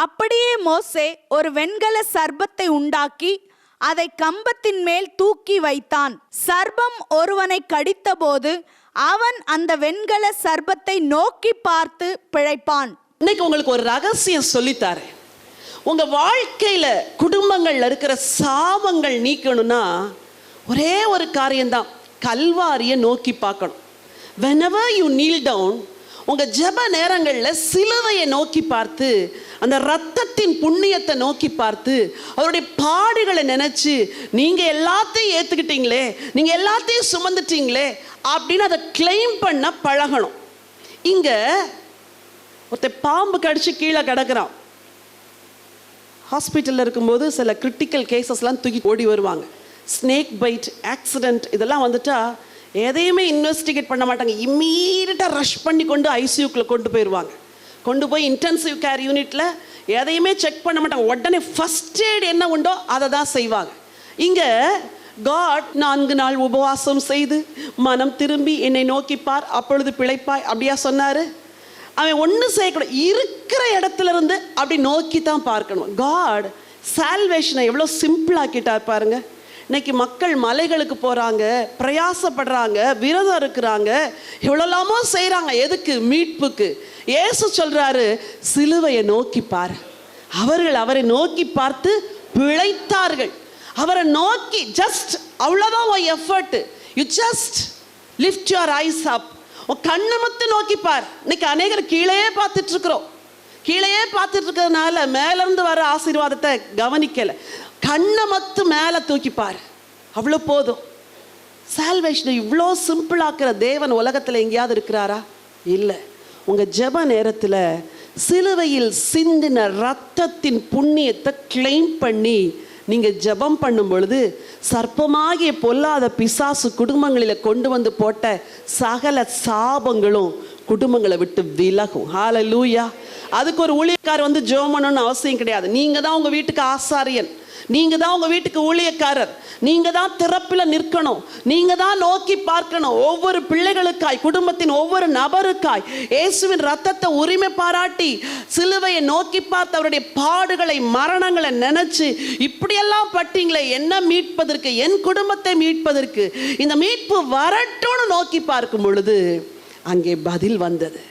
அப்படியே மோசே ஒரு வெண்கல சர்ப்பத்தை உண்டாக்கி அதை கம்பத்தின் மேல் தூக்கி வைத்தான். சர்ப்பம் ஒருவனை கடித்த போது அவன் அந்த வெண்கல சர்ப்பத்தை நோக்கி பார்த்து பிழைப்பான். இன்னைக்கு உங்களுக்கு ஒரு ரகசியம் சொல்லித்தாரு. உங்க வாழ்க்கையில குடும்பங்கள்ல இருக்கிற சாபங்கள் நீக்கணும்னா ஒரே ஒரு காரியம்தான், கல்வாரியை நோக்கி பார்க்கணும். whenever you kneel down, உங்க ஜெப நேரங்கள்ல சிலுவையை நோக்கி பார்த்து, அந்த ரத்தத்தின் புண்ணியத்தை நோக்கி பார்த்து, அவருடைய பாடுகளை நினைச்சு, நீங்க எல்லாத்தையும் ஏத்துக்கிட்டீங்களே, நீங்க எல்லாத்தையும் சுமந்துட்டீங்களே அப்படின்னு அதை கிளைம் பண்ண பழகணும். இங்க ஒருத்த பாம்பு கடிச்சு கீழே கிடக்குறான். ஹாஸ்பிட்டலில் இருக்கும்போது சில கிரிட்டிக்கல் கேசஸ்லாம் தூக்கி ஓடி வருவாங்க. ஸ்னேக் பைட், ஆக்சிடென்ட் இதெல்லாம் வந்துட்டா எதையுமே இன்வெஸ்டிகேட் பண்ண மாட்டாங்க. இம்மீடியட்டாக ரஷ் பண்ணி கொண்டு ஐசியூக்குள்ளே கொண்டு போயிடுவாங்க. கொண்டு போய் இன்டென்சிவ் கேர் யூனிட்டில் எதையுமே செக் பண்ண மாட்டாங்க. உடனே ஃபஸ்ட் எய்ட் என்ன உண்டோ அதை தான் செய்வாங்க. இங்கே காட் 4 நாள் உபவாசம் செய்து மனம் திரும்பி என்னை நோக்கிப்பார் அப்பொழுது பிழைப்பாய் அப்படியா சொன்னார்? அவன் ஒன்றும் செய்யக்கூடாது, இருக்கிற இடத்துல இருந்து அப்படி நோக்கி தான் பார்க்கணும். காட் சால்வேஷனை எவ்வளோ சிம்பிளாக்கிட்டார் பாருங்க. இன்னைக்கு மக்கள் மலைகளுக்கு போகிறாங்க, பிரயாசப்படுறாங்க, விரதம் இருக்கிறாங்க, எவ்வளோலாமோ செய்கிறாங்க. எதுக்கு? மீட்புக்கு. இயேசு சொல்கிறாரு, சிலுவையை நோக்கி பார். அவர்கள் அவரை நோக்கி பார்த்து பிழைத்தார்கள். அவரை நோக்கி ஜஸ்ட் அவ்வளோதான் ஒரு effort. You just lift your eyes up. கண்ணை மட்டும் நோக்கி பார். இன்னைக்கு அநேகர் கீழே பார்த்துட்டு இருக்கிறோம். கீழே பார்த்துட்டு இருக்கிறதுனால மேலேருந்து வர ஆசீர்வாதத்தை கவனிக்கலை. கண்ணை மட்டும் மேலே தூக்கிப்பார், அவ்வளோ போதும். சால்வேஷனை இவ்வளோ சிம்பிளாக்குற தேவன் உலகத்தில் எங்கேயாவது இருக்கிறாரா? இல்லை. உங்கள் ஜெப நேரத்தில் சிலுவையில் சிந்தின ரத்தத்தின் புண்ணியத்தை கிளைம் பண்ணி நீங்கள் ஜெபம் பண்ணும் பொழுது சர்ப்பமாகிய பொல்லாத பிசாசு குடும்பங்களில் கொண்டு வந்து போட்ட சகல சாபங்களும் குடும்பங்களை விட்டு விலகும். ஹல்லேலூயா. அதுக்கு ஒரு ஊழியக்காரர் வந்து ஜெபம் பண்ணணும்னு அவசியம் கிடையாது. நீங்கள் தான் உங்கள் வீட்டுக்கு ஆசாரியன், நீங்கள் தான் உங்கள் வீட்டுக்கு ஊழியக்காரர், நீங்கள் தான் திறப்பில் நிற்கணும், நீங்கள் தான் நோக்கி பார்க்கணும். ஒவ்வொரு பிள்ளைகளுக்காய், குடும்பத்தின் ஒவ்வொரு நபருக்காய் இயேசுவின் ரத்தத்தை உரிமை பாராட்டி சிலுவையை நோக்கி பார்த்து அவருடைய பாடுகளை மரணங்களை நினைச்சு, இப்படியெல்லாம் பட்டீங்களே என்ன மீட்பதற்கு, என் குடும்பத்தை மீட்பதற்கு, இந்த மீட்பு வரட்டும்னு நோக்கி பார்க்கும் பொழுது அங்கே பதில் வந்தது.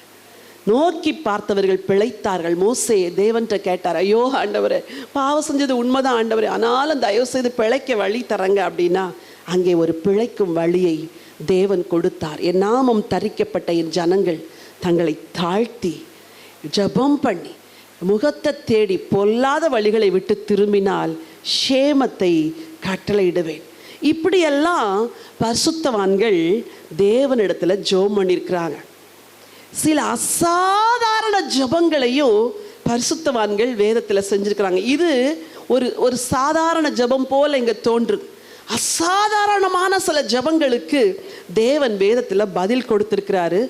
நோக்கி பார்த்தவர்கள் பிழைத்தார்கள். மோசே தேவன்கிட்ட கேட்டார், ஐயோ ஆண்டவரே, பாவம் செஞ்சது உண்மைதான் ஆண்டவரே, ஆனாலும் தயவு செய்து பிழைக்க வழி தரங்க அப்படின்னா அங்கே ஒரு பிழைக்கும் வழியை தேவன் கொடுத்தார். என் நாமம் தரிக்கப்பட்ட என் ஜனங்கள் தங்களை தாழ்த்தி ஜெபம் பண்ணி முகத்தை தேடி பொல்லாத வழிகளை விட்டு திரும்பினால் சேமத்தை கட்டளையிடுவேன். இப்படியெல்லாம் பரிசுத்தவான்கள் தேவனிடத்தில் ஜெபம் பண்ணியிருக்கிறாங்க. சில அசாதாரண ஜெபங்களையும் பரிசுத்தவான்கள் வேதத்தில் செஞ்சிருக்கிறாங்க. இது ஒரு சாதாரண ஜெபம் போல இங்கே தோன்றுது. அசாதாரணமான சில ஜெபங்களுக்கு தேவன் வேதத்தில் பதில் கொடுத்திருக்கிறாரு.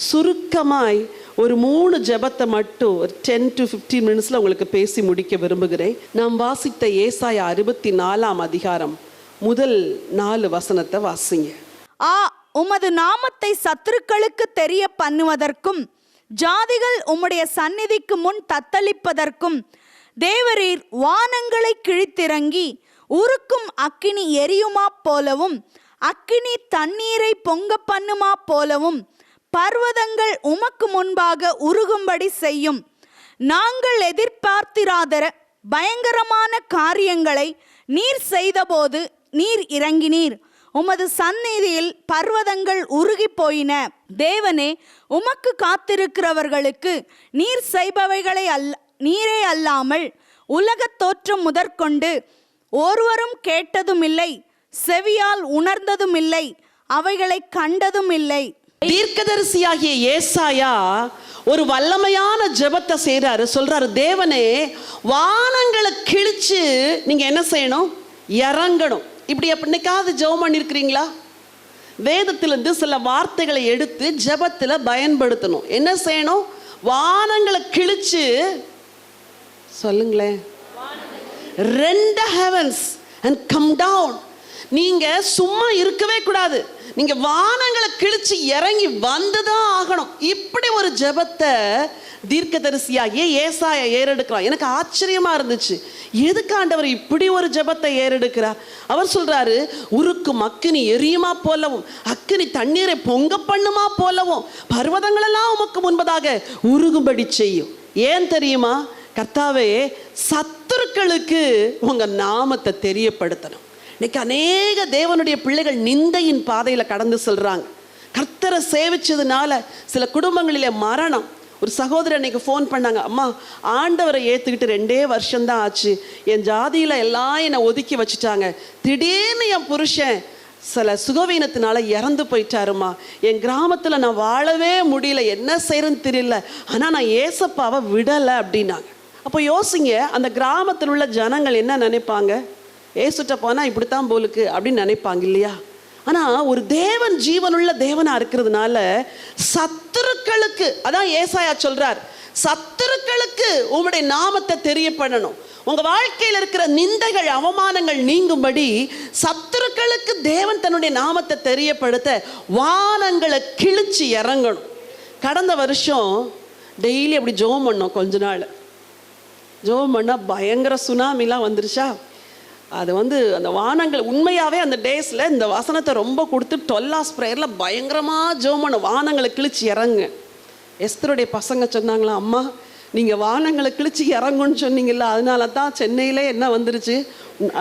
சுருக்கமாய் ஒரு 3 ஜெபத்தை மட்டும் ஒரு 10 to 15 மினிட்ஸில் உங்களுக்கு பேசி முடிக்க விரும்புகிறேன். நாம் வாசித்த ஏசாயா 64 அதிகாரம் முதல் 4 வசனத்தை வாசிங்க. உமது நாமத்தை சத்துருக்களுக்கு தெரிய பண்ணுவதற்கும் ஜாதிகள் உம்முடைய சந்நிதிக்கு முன் தத்தளிப்பதற்கும் தேவரீர் வானங்களை கிழித்திறங்கி உருக்கும் அக்கினி எரியுமா போலவும் அக்கினி தண்ணீரை பொங்க பண்ணுமா போலவும் பர்வதங்கள் உமக்கு முன்பாக உருகும்படி செய்யும். நாங்கள் எதிர்பார்த்திராத பயங்கரமான காரியங்களை நீர் செய்தபோது நீர் இறங்கினீர். உமது சந்நிதியில் பர்வதங்கள் உருகி போயின. தேவனே, உமக்கு காத்திருக்கிறவர்களுக்கு நீர் செய்பவைகளை நீரே அல்லாமல் உலகத் தோற்றம் முதற்கொண்டு ஒருவரும் கேட்டதும் இல்லை, செவியால் உணர்ந்ததும் இல்லை, அவைகளை கண்டதும் இல்லை. தீர்க்கதரிசியாகிய ஏசாயா ஒரு வல்லமையான ஜெபத்தை செய்றாரு. சொல்றாரு, தேவனே, வானங்களை கிழிச்சு நீங்க என்ன செய்யணும்? இறங்கணும். இப்படி எப்படிக்காவது ஜெபம் பண்ணிருக்கிறீங்களா? வேதத்திலிருந்து சில வார்த்தைகளை எடுத்து ஜெபத்துல பயன்படுத்தணும். என்ன செய்யணும்? வானங்களை கிழிச்சு சொல்லுங்களேன், ரெண்டு ஹெவன்ஸ் and come down. நீங்க சும்மா இருக்கவே கூடாது. நீங்க வானங்களை கிழிச்சு இறங்கி வந்துதான் ஆகணும். இப்படி ஒரு ஜெபத்தை தீர்க்கதரிசியாகிய ஏசாயா ஏறெடுக்கிறார். எனக்கு ஆச்சரியமா இருந்துச்சு, எதுக்கு ஆண்டவர் இப்படி ஒரு ஜெபத்தை ஏறெடுக்கிறார்? அவர் சொல்றாரு, உருக்கும் அக்கினி எரியுமா போலவும் அக்கினி தண்ணீரை பொங்க பண்ணுமா போலவும் பர்வதங்களெல்லாம் உமக்கு முன்பதாக உருகும்படி செய்யும். ஏன் தெரியுமா? கர்த்தாவே, சத்துருக்களுக்கு உங்க நாமத்தை தெரியப்படுத்தணும். இன்னைக்கு அநேக தேவனுடைய பிள்ளைகள் நிந்தையின் பாதையில கடந்து செல்றாங்க. கர்த்தரை சேவிச்சதுனால சில குடும்பங்களிலே மரணம். ஒரு சகோதரர் அன்னைக்கு ஃபோன் பண்ணாங்க, அம்மா, ஆண்டவரை ஏற்றுக்கிட்டு 2 வருஷம்தான் ஆச்சு, என் ஜாதியில் எல்லாம் என்னை ஒதுக்கி வச்சுட்டாங்க, திடீர்னு என் புருஷன் சில சுகவீனத்தினால இறந்து போயிட்டாருமா, என் கிராமத்தில் நான் வாழவே முடியல, என்ன செய்யறதுன்னு தெரியல, ஆனால் நான் ஏசப்பாவை விடலை அப்படின்னாங்க. அப்போ யோசிங்க, அந்த கிராமத்தில் உள்ள ஜனங்கள் என்ன நினைப்பாங்க? ஏசுட்ட போனால் இப்படித்தான் போலுக்கு அப்படின்னு நினைப்பாங்க இல்லையா? ஆனால் ஒரு தேவன் ஜீவனுள்ள தேவனா இருக்கிறதுனால சத்துருக்களுக்கு, அதான் ஏசாயா சொல்றார், சத்துருக்களுக்கு உம்முடைய நாமத்தை தெரியப்படணும். உங்க வாழ்க்கையில் இருக்கிற நிந்தைகள் அவமானங்கள் நீங்கும்படி சத்துருக்களுக்கு தேவன் தன்னுடைய நாமத்தை தெரியப்படுத்த வானங்களை கிழிச்சு இறங்கணும். கடந்த வருஷம் டெய்லி அப்படி ஜெபம் பண்ணோம். கொஞ்ச நாள் ஜெபம் பண்ணால் பயங்கர சுனாமிலாம் வந்துருச்சா. அது அந்த வானங்கள் உண்மையாகவே அந்த டேஸில் இந்த வசனத்தை ரொம்ப கொடுத்து 12 hours ப்ரேயரில் பயங்கரமாக ஜெபம் பண்ண வானங்களை கிழிச்சு இறங்க. எஸ்தருடைய பசங்க சொன்னாங்களா, அம்மா, நீங்கள் வானங்களை கிழிச்சு இறங்குன்னு சொன்னீங்கல்ல, அதனால தான் சென்னையிலே என்ன வந்துருச்சு,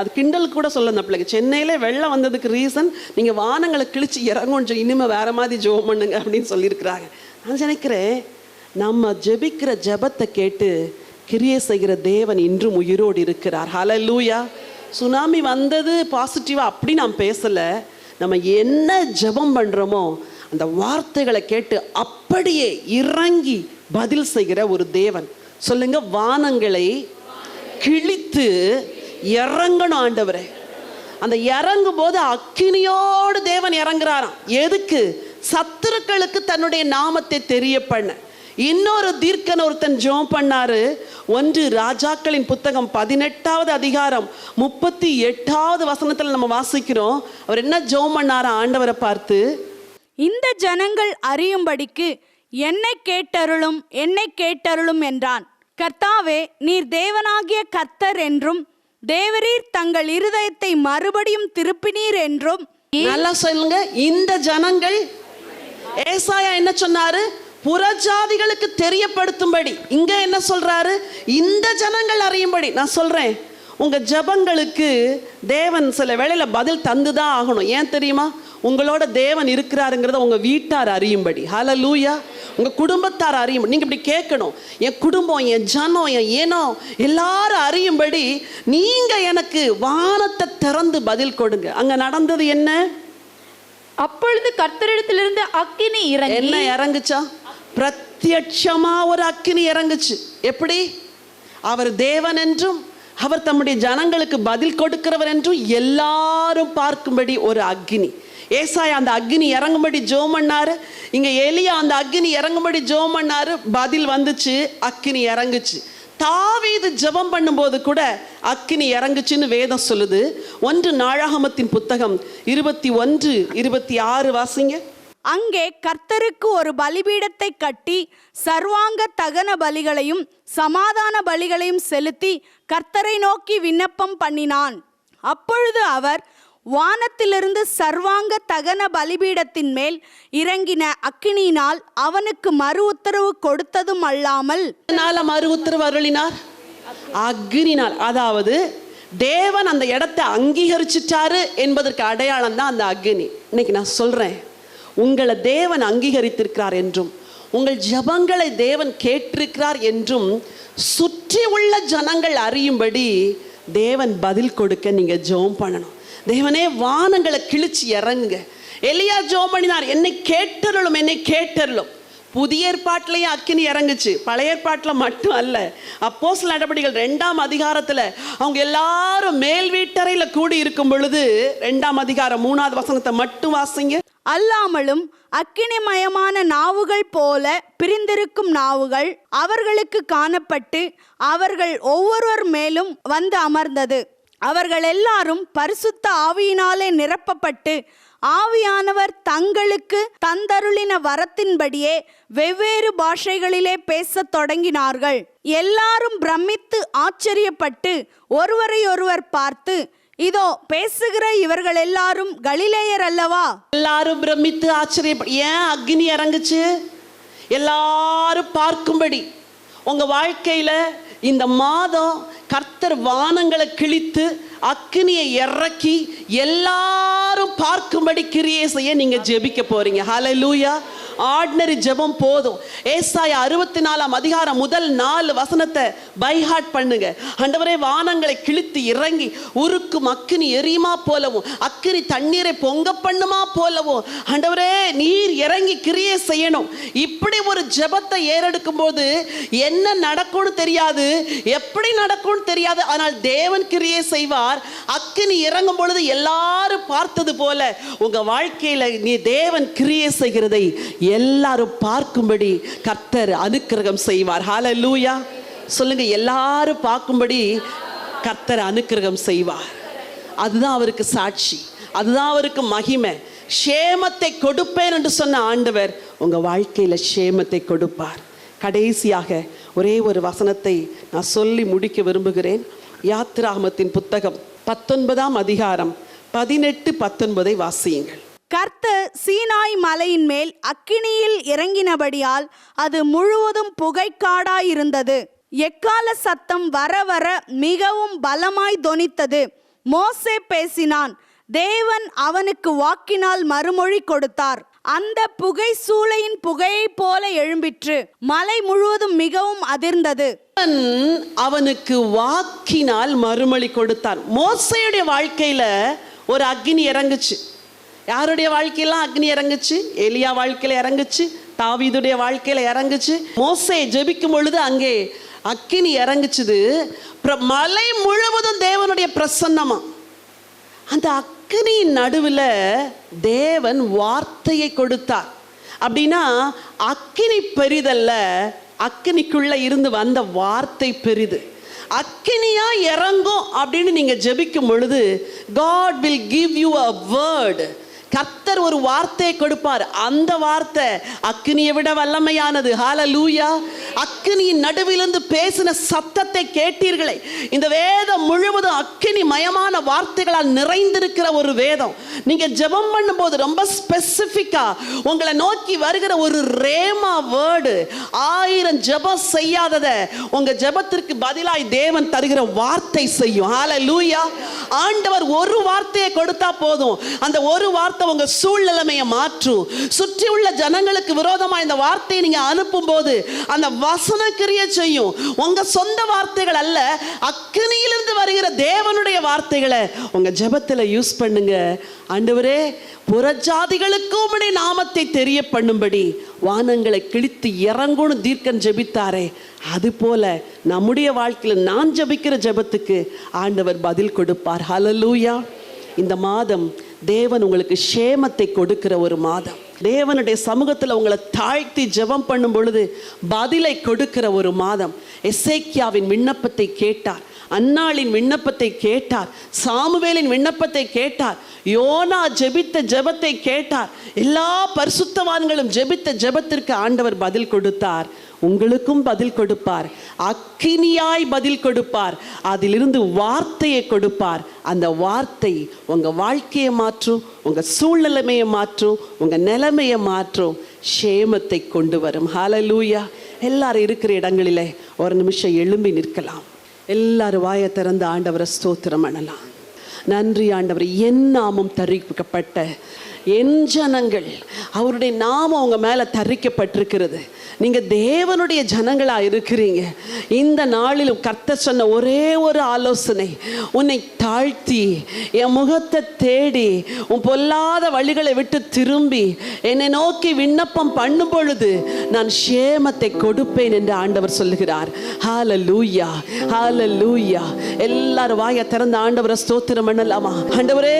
அது கிண்டல் கூட சொல்ல அந்த பிள்ளைங்க, சென்னையிலே வெள்ளம் வந்ததுக்கு ரீசன் நீங்கள் வானங்களை கிழிச்சு இறங்குன்னு சொல்லி இனிமேல் வேறு மாதிரி ஜெபம் பண்ணுங்க அப்படின்னு சொல்லியிருக்கிறாங்க. நான் நினைக்கிறேன், நம்ம ஜெபிக்கிற ஜெபத்தை கேட்டு கிரியை செய்கிற தேவன் இன்றும் உயிரோடு இருக்கிறார். ஹல்லேலூயா. சுனாமி வந்தது பாசிட்டிவாக அப்படி நான் பேசலை. நம்ம என்ன ஜெபம் பண்ணுறோமோ அந்த வார்த்தைகளை கேட்டு அப்படியே இறங்கி பதில் செய்கிற ஒரு தேவன். சொல்லுங்க, வானங்களை கிழித்து இறங்கணும் ஆண்டவரே. அந்த இறங்கும் போது அக்கினியோடு தேவன் இறங்குறாராம். எதுக்கு? சத்துருக்களுக்கு தன்னுடைய நாமத்தை தெரிய பண்ண. இன்னொரு தீர்க்கன் ஒருத்தன் ஜெபம் பண்ணாரு. 1 ராஜாக்களின் புத்தகம் 18வது அதிகாரம் 38வது வசனத்தில் நம்ம வாசிக்கிறோம். அவர் என்ன ஜெபம் பண்ணாரா ஆண்டவரை பார்த்து? இந்த ஜனங்கள் அறியும்படிக்கு என்னை கேட்டருளும், என்னை கேட்டருளும் என்றான். கர்த்தாவே, நீர் தேவனாகிய கர்த்தர் என்றும் தேவரீர் தங்கள் இருதயத்தை மறுபடியும் திருப்பினீர் என்றும். நல்லா சொல்லுங்க, இந்த ஜனங்கள். ஏசாயா என்ன சொன்னாரு? புறஜாதிகளுக்கு தெரியப்படுத்தும்படி. இங்க என்ன சொல்றாரு? இந்த ஜனங்கள் அறியும்படி. நான் சொல்றேன், உங்க ஜபங்களுக்கு தேவன் சில வேளையில பதில் தந்துதான் ஆகணும். ஏன் தெரியுமா? உங்களோட தேவன் இருக்கிறாருங்கிறத உங்க வீட்டார் அறியும்படி. ஹல்லேலூயா. உங்க குடும்பத்தார் அறியும்படி. நீங்க இப்படி கேட்கணும், என் குடும்பம், என் ஜனம், என் ஏனோ எல்லாரும் அறியும்படி நீங்க எனக்கு வானத்தை திறந்து பதில் கொடுங்க. அங்க நடந்தது என்ன? அப்பொழுது கர்த்தரிடத்திலிருந்து அக்கினி இறங்கி. என்ன இறங்குச்சா? பிரத்யட்சமா ஒரு அக்கினி இறங்குச்சு. எப்படி? அவர் தேவன் என்றும் அவர் தம்முடைய ஜனங்களுக்கு பதில் கொடுக்கிறவர் என்றும் எல்லாரும் பார்க்கும்படி ஒரு அக்கினி. ஏசாயா அந்த அக்னி இறங்கும்படி ஜெபம் பண்ணாரு, இங்க எலியா அந்த அக்னி இறங்கும்படி ஜெபம் பண்ணாரு, பதில் வந்துச்சு, அக்னி இறங்குச்சு. தாவீது ஜெபம் பண்ணும்போது கூட அக்கினி இறங்குச்சுன்னு வேதம் சொல்லுது. 1 நாளாகமத்தின் புத்தகம் 21:26 வாசிங்க. அங்கே கர்த்தருக்கு ஒரு பலிபீடத்தை கட்டி சர்வாங்க தகன பலிகளையும் சமாதான பலிகளையும் செலுத்தி கர்த்தரை நோக்கி விண்ணப்பம் பண்ணினான். அப்பொழுது அவர் வானத்திலிருந்து சர்வாங்க தகன பலிபீடத்தின் மேல் இறங்கின அக்கினியினால் அவனுக்கு மறு உத்தரவு கொடுத்ததும் அல்லாமல் மறு உத்தரவு அருளினார் அக்னினால். அதாவது தேவன் அந்த இடத்தை அங்கீகரிச்சிட்டாரு என்பதற்கு அடையாளம் தான் அந்த அக்னி. இன்னைக்கு நான் சொல்றேன், உங்களை தேவன் அங்கீகரித்திருக்கிறார் என்றும் உங்கள் ஜபங்களை தேவன் கேட்டிருக்கிறார் என்றும் சுற்றி உள்ள ஜனங்கள் அறியும்படி தேவன் பதில் கொடுக்க நீங்க ஜெபம் பண்ணணும். தேவனே வானங்களை கிழிச்சு இறங்குங்க. எலியா ஜெபம் பண்ணினார், என்னை கேட்டருளும், என்னை கேட்டருளும். புதிய ஏற்பாட்டிலையும் அக்கினி இறங்குச்சு, பழைய ஏற்பாட்டில் மட்டும் அல்ல. அப்போஸ்தலர் நடபடிகள் 2ஆம் அதிகாரத்தில் அவங்க எல்லாரும் மேல் வீட்டறையில் கூடி இருக்கும் பொழுது 2ஆம் அதிகாரம் 3வது வசனத்தை மட்டும் வாசிங்க. அல்லாமலும் அக்கினிமயமான நாவுகள் போல பிரிந்திருக்கும் நாவுகள் அவர்களுக்கு காணப்பட்டு அவர்கள் ஒவ்வொருவர் மேலும் வந்து அமர்ந்தது. அவர்கள் எல்லாரும் பரிசுத்த ஆவியினாலே நிரப்பப்பட்டு ஆவியானவர் தங்களுக்கு தந்தருளின வரத்தின்படியே வெவ்வேறு பாஷைகளிலே பேசத் தொடங்கினார்கள். எல்லாரும் பிரமித்து ஆச்சரியப்பட்டு ஒருவரை ஒருவர் பார்த்து, இதோ பேசுகிற இவர்கள் எல்லாரும் கலிலேயர் அல்லவா? எல்லாரும் பிரமித்து ஆச்சரியப்பட்டு. ஏன் அக்னி இறங்குச்சு? எல்லாரும் பார்க்கும்படி. உங்க வாழ்க்கையில இந்த மாதம் கர்த்தர் வானங்களை கிழித்து அக்னியை இறக்கி எல்லாரும் பார்க்கும்படி கிரியை செய்ய நீங்க ஜெபிக்க போறீங்க. ஹல்லேலூயா. ஆர்டினரி ஜெபம் போதும். ஏசாயா 64ஆம் அதிகாரம் முதல் 4 வசனத்தை பைஹார்ட் பண்ணுங்க. ஆண்டவரே, வானங்களை கிழித்து இறங்கி உருக்கும் அக்கினி எரியுமா போலவும் அக்கினி தண்ணீரை பொங்க பண்ணுமா போலவும் ஆண்டவரே நீர் இறங்கி கிரியை செய்யணும். இப்படி ஒரு ஜெபத்தை ஏறெடுக்கும் போது என்ன நடக்கும்னு தெரியாது, எப்படி நடக்கும்னு தெரியாது, ஆனால் தேவன் கிரியை செய்வார். அக்கினி இறங்கும் பொழுது எல்லாரும் பார்த்தது போல உங்க வாழ்க்கையில நீ தேவன் கிரியை செய்கிறதை எல்லாரும் பார்க்கும்படி கர்த்தர் அனுக்கிரகம் செய்வார். ஹல்லேலூயா சொல்லுங்க. எல்லாரும் பார்க்கும்படி கர்த்தர் அனுக்கிரகம் செய்வார். அதுதான் அவருக்கு சாட்சி, அதுதான் அவருக்கு மகிமை. சேமத்தை கொடுப்பேன் என்று சொன்ன ஆண்டவர் உங்க வாழ்க்கையில சேமத்தை கொடுப்பார். கடைசியாக ஒரே ஒரு வசனத்தை நான் சொல்லி முடிக்க விரும்புகிறேன். யாத்திராகமத்தின் புத்தகம் 19ஆம் அதிகாரம் 18-19 வாசியுங்கள். கர்த்தர் சீனாய் மலையின் மேல் அக்கினியில் இறங்கினபடியால் அது முழுவதும் புகைக்காடாயிருந்தது. எக்கால சத்தம் வர வர மிகவும் பலமாய் தொனித்தது. மோசே பேசினான், தேவன் அவனுக்கு வாக்கினால் மறுமொழி கொடுத்தார். அந்த புகை சூளையின் புகையை போல எழும்பிற்று. மலை முழுவதும் மிகவும் அதிர்ந்தது. அவனுக்கு வாக்கினால் மறுமொழி கொடுத்தார். மோசேயுடைய வாழ்க்கையில ஒரு அக்னி இறங்குச்சு. யாருடைய வாழ்க்கையெல்லாம் அக்னி இறங்குச்சு? எலியா வாழ்க்கையில இறங்குச்சு, தாவீதுடைய வாழ்க்கையில இறங்குச்சு. மோசே ஜெபிக்கும் பொழுது அங்கே அக்கினி இறங்குச்சுது. மலை முழுவதும் தேவனுடைய பிரசன்னமா. அந்த அக்கினியின் நடுவில் தேவன் வார்த்தையை கொடுத்தார். அப்படின்னா அக்கினி பெரிதல்ல, அக்கினிக்குள்ள இருந்து வந்த வார்த்தை பெரிது. அக்கினியா இறங்கும் அப்படின்னு நீங்க ஜெபிக்கும் பொழுது God will give you a word. கர்த்தர் ஒரு வார்த்தையை கொடுப்பார். அந்த வார்த்தை அக்கினியை விட வல்லமையானது. ஹல்லேலூயா. அக்கினியின் நடுவிலிருந்து பேசின சத்தத்தை கேட்டீர்களே. இந்த வேதம் முழுவதும் அக்கினி மயமான வார்த்தைகளால் நிறைந்திருக்கிற ஒரு வேதம். நீங்க ஜெபம் பண்ணும்போது ரொம்ப ஸ்பெசிபிக்கா உங்களை நோக்கி வருகிற ஒரு ரேமா வேர்டு 1000 ஜெபம் செய்யாதத உங்க ஜெபத்திற்கு பதிலாய் தேவன் தருகிற வார்த்தை செய்யும். ஹல்லேலூயா. ஆண்டவர் ஒரு வார்த்தையை கொடுத்தா போதும், அந்த ஒரு வார்த்தை உங்க சூழ்நிலைமையை மாற்றும். சுற்றி உள்ள ஜனங்களுக்கு விரோதமா இந்த வார்த்தையை நீங்க அனுப்பும் போது அந்த வசன கிரியை செய்யும். உங்க சொந்த வார்த்தைகள் அல்ல, அக்கினியிலிருந்து வருகிற தேவனுடைய வார்த்தைகளை உங்க ஜெபத்துல யூஸ் பண்ணுங்க. ஆண்டவரே, புறஜாதிகளுக்கும் உம்முடைய நாமத்தை தெரிய பண்ணும்படி வானங்களை கிழித்து இறங்குன்னு தீர்க்கன் ஜெபித்தாரே, அது போல நம்முடைய வாழ்க்கையில் நான் ஜெபிக்கிற ஜெபத்துக்கு ஆண்டவர் பதில் கொடுப்பார். ஹல்லேலூயா. இந்த மாதம் தேவன் உங்களுக்கு க்ஷேமத்தை கொடுக்கிற ஒரு மாதம். தேவனுடைய சமூகத்தில் உங்களை தாழ்த்தி ஜெபம் பண்ணும் பொழுது பதிலை கொடுக்கிற ஒரு மாதம். எசேக்கியாவின் விண்ணப்பத்தை கேட்டார், அன்னாளின் விண்ணப்பத்தை கேட்டார், சாமுவேலின் விண்ணப்பத்தை கேட்டார், யோனா ஜெபித்த ஜெபத்தை கேட்டார். எல்லா பரிசுத்தவான்களும் ஜெபித்த ஜெபத்திற்கு ஆண்டவர் பதில் கொடுத்தார். உங்களுக்கும் பதில் கொடுப்பார், அக்கினியாய் பதில் கொடுப்பார், அதிலிருந்து வார்த்தையை கொடுப்பார். அந்த வார்த்தை உங்கள் வாழ்க்கையை மாற்றும், உங்கள் சூழ்நிலைமையை மாற்றும், உங்கள் நிலைமையை மாற்றும், க்ஷேமத்தை கொண்டு வரும். ஹல்லேலூயா. எல்லாரும் இருக்கிற இடங்களிலே ஒரு நிமிஷம் எழும்பி நிற்கலாம். எல்லாரும் வாயை திறந்து ஆண்டவரை ஸ்தோத்திரம் பண்ணலாம். நன்றி ஆண்டவர், என் நாமம் தரிக்கப்பட்ட என் ஜனங்கள், அவருடைய நாமம் உங்க மேல தரிக்கப்பட்டிருக்கிறது. நீங்க தேவனுடைய ஜனங்களா இருக்கிறீங்க. இந்த நாளிலும் கர்த்தர் சொன்ன ஒரே ஒரு ஆலோசனை, உன்னை தாழ்த்தி என் முகத்தை தேடி உன் பொல்லாத வழிகளை விட்டு திரும்பி என்னை நோக்கி விண்ணப்பம் பண்ணும் பொழுது நான் க்ஷேமத்தை கொடுப்பேன் என்று ஆண்டவர் சொல்லுகிறார். ஹல்லேலூயா, ஹல்லேலூயா. எல்லாரும் வாயை திறந்து ஆண்டவரை ஸ்தோத்திரம் பண்ணலாமா? ஆண்டவரே,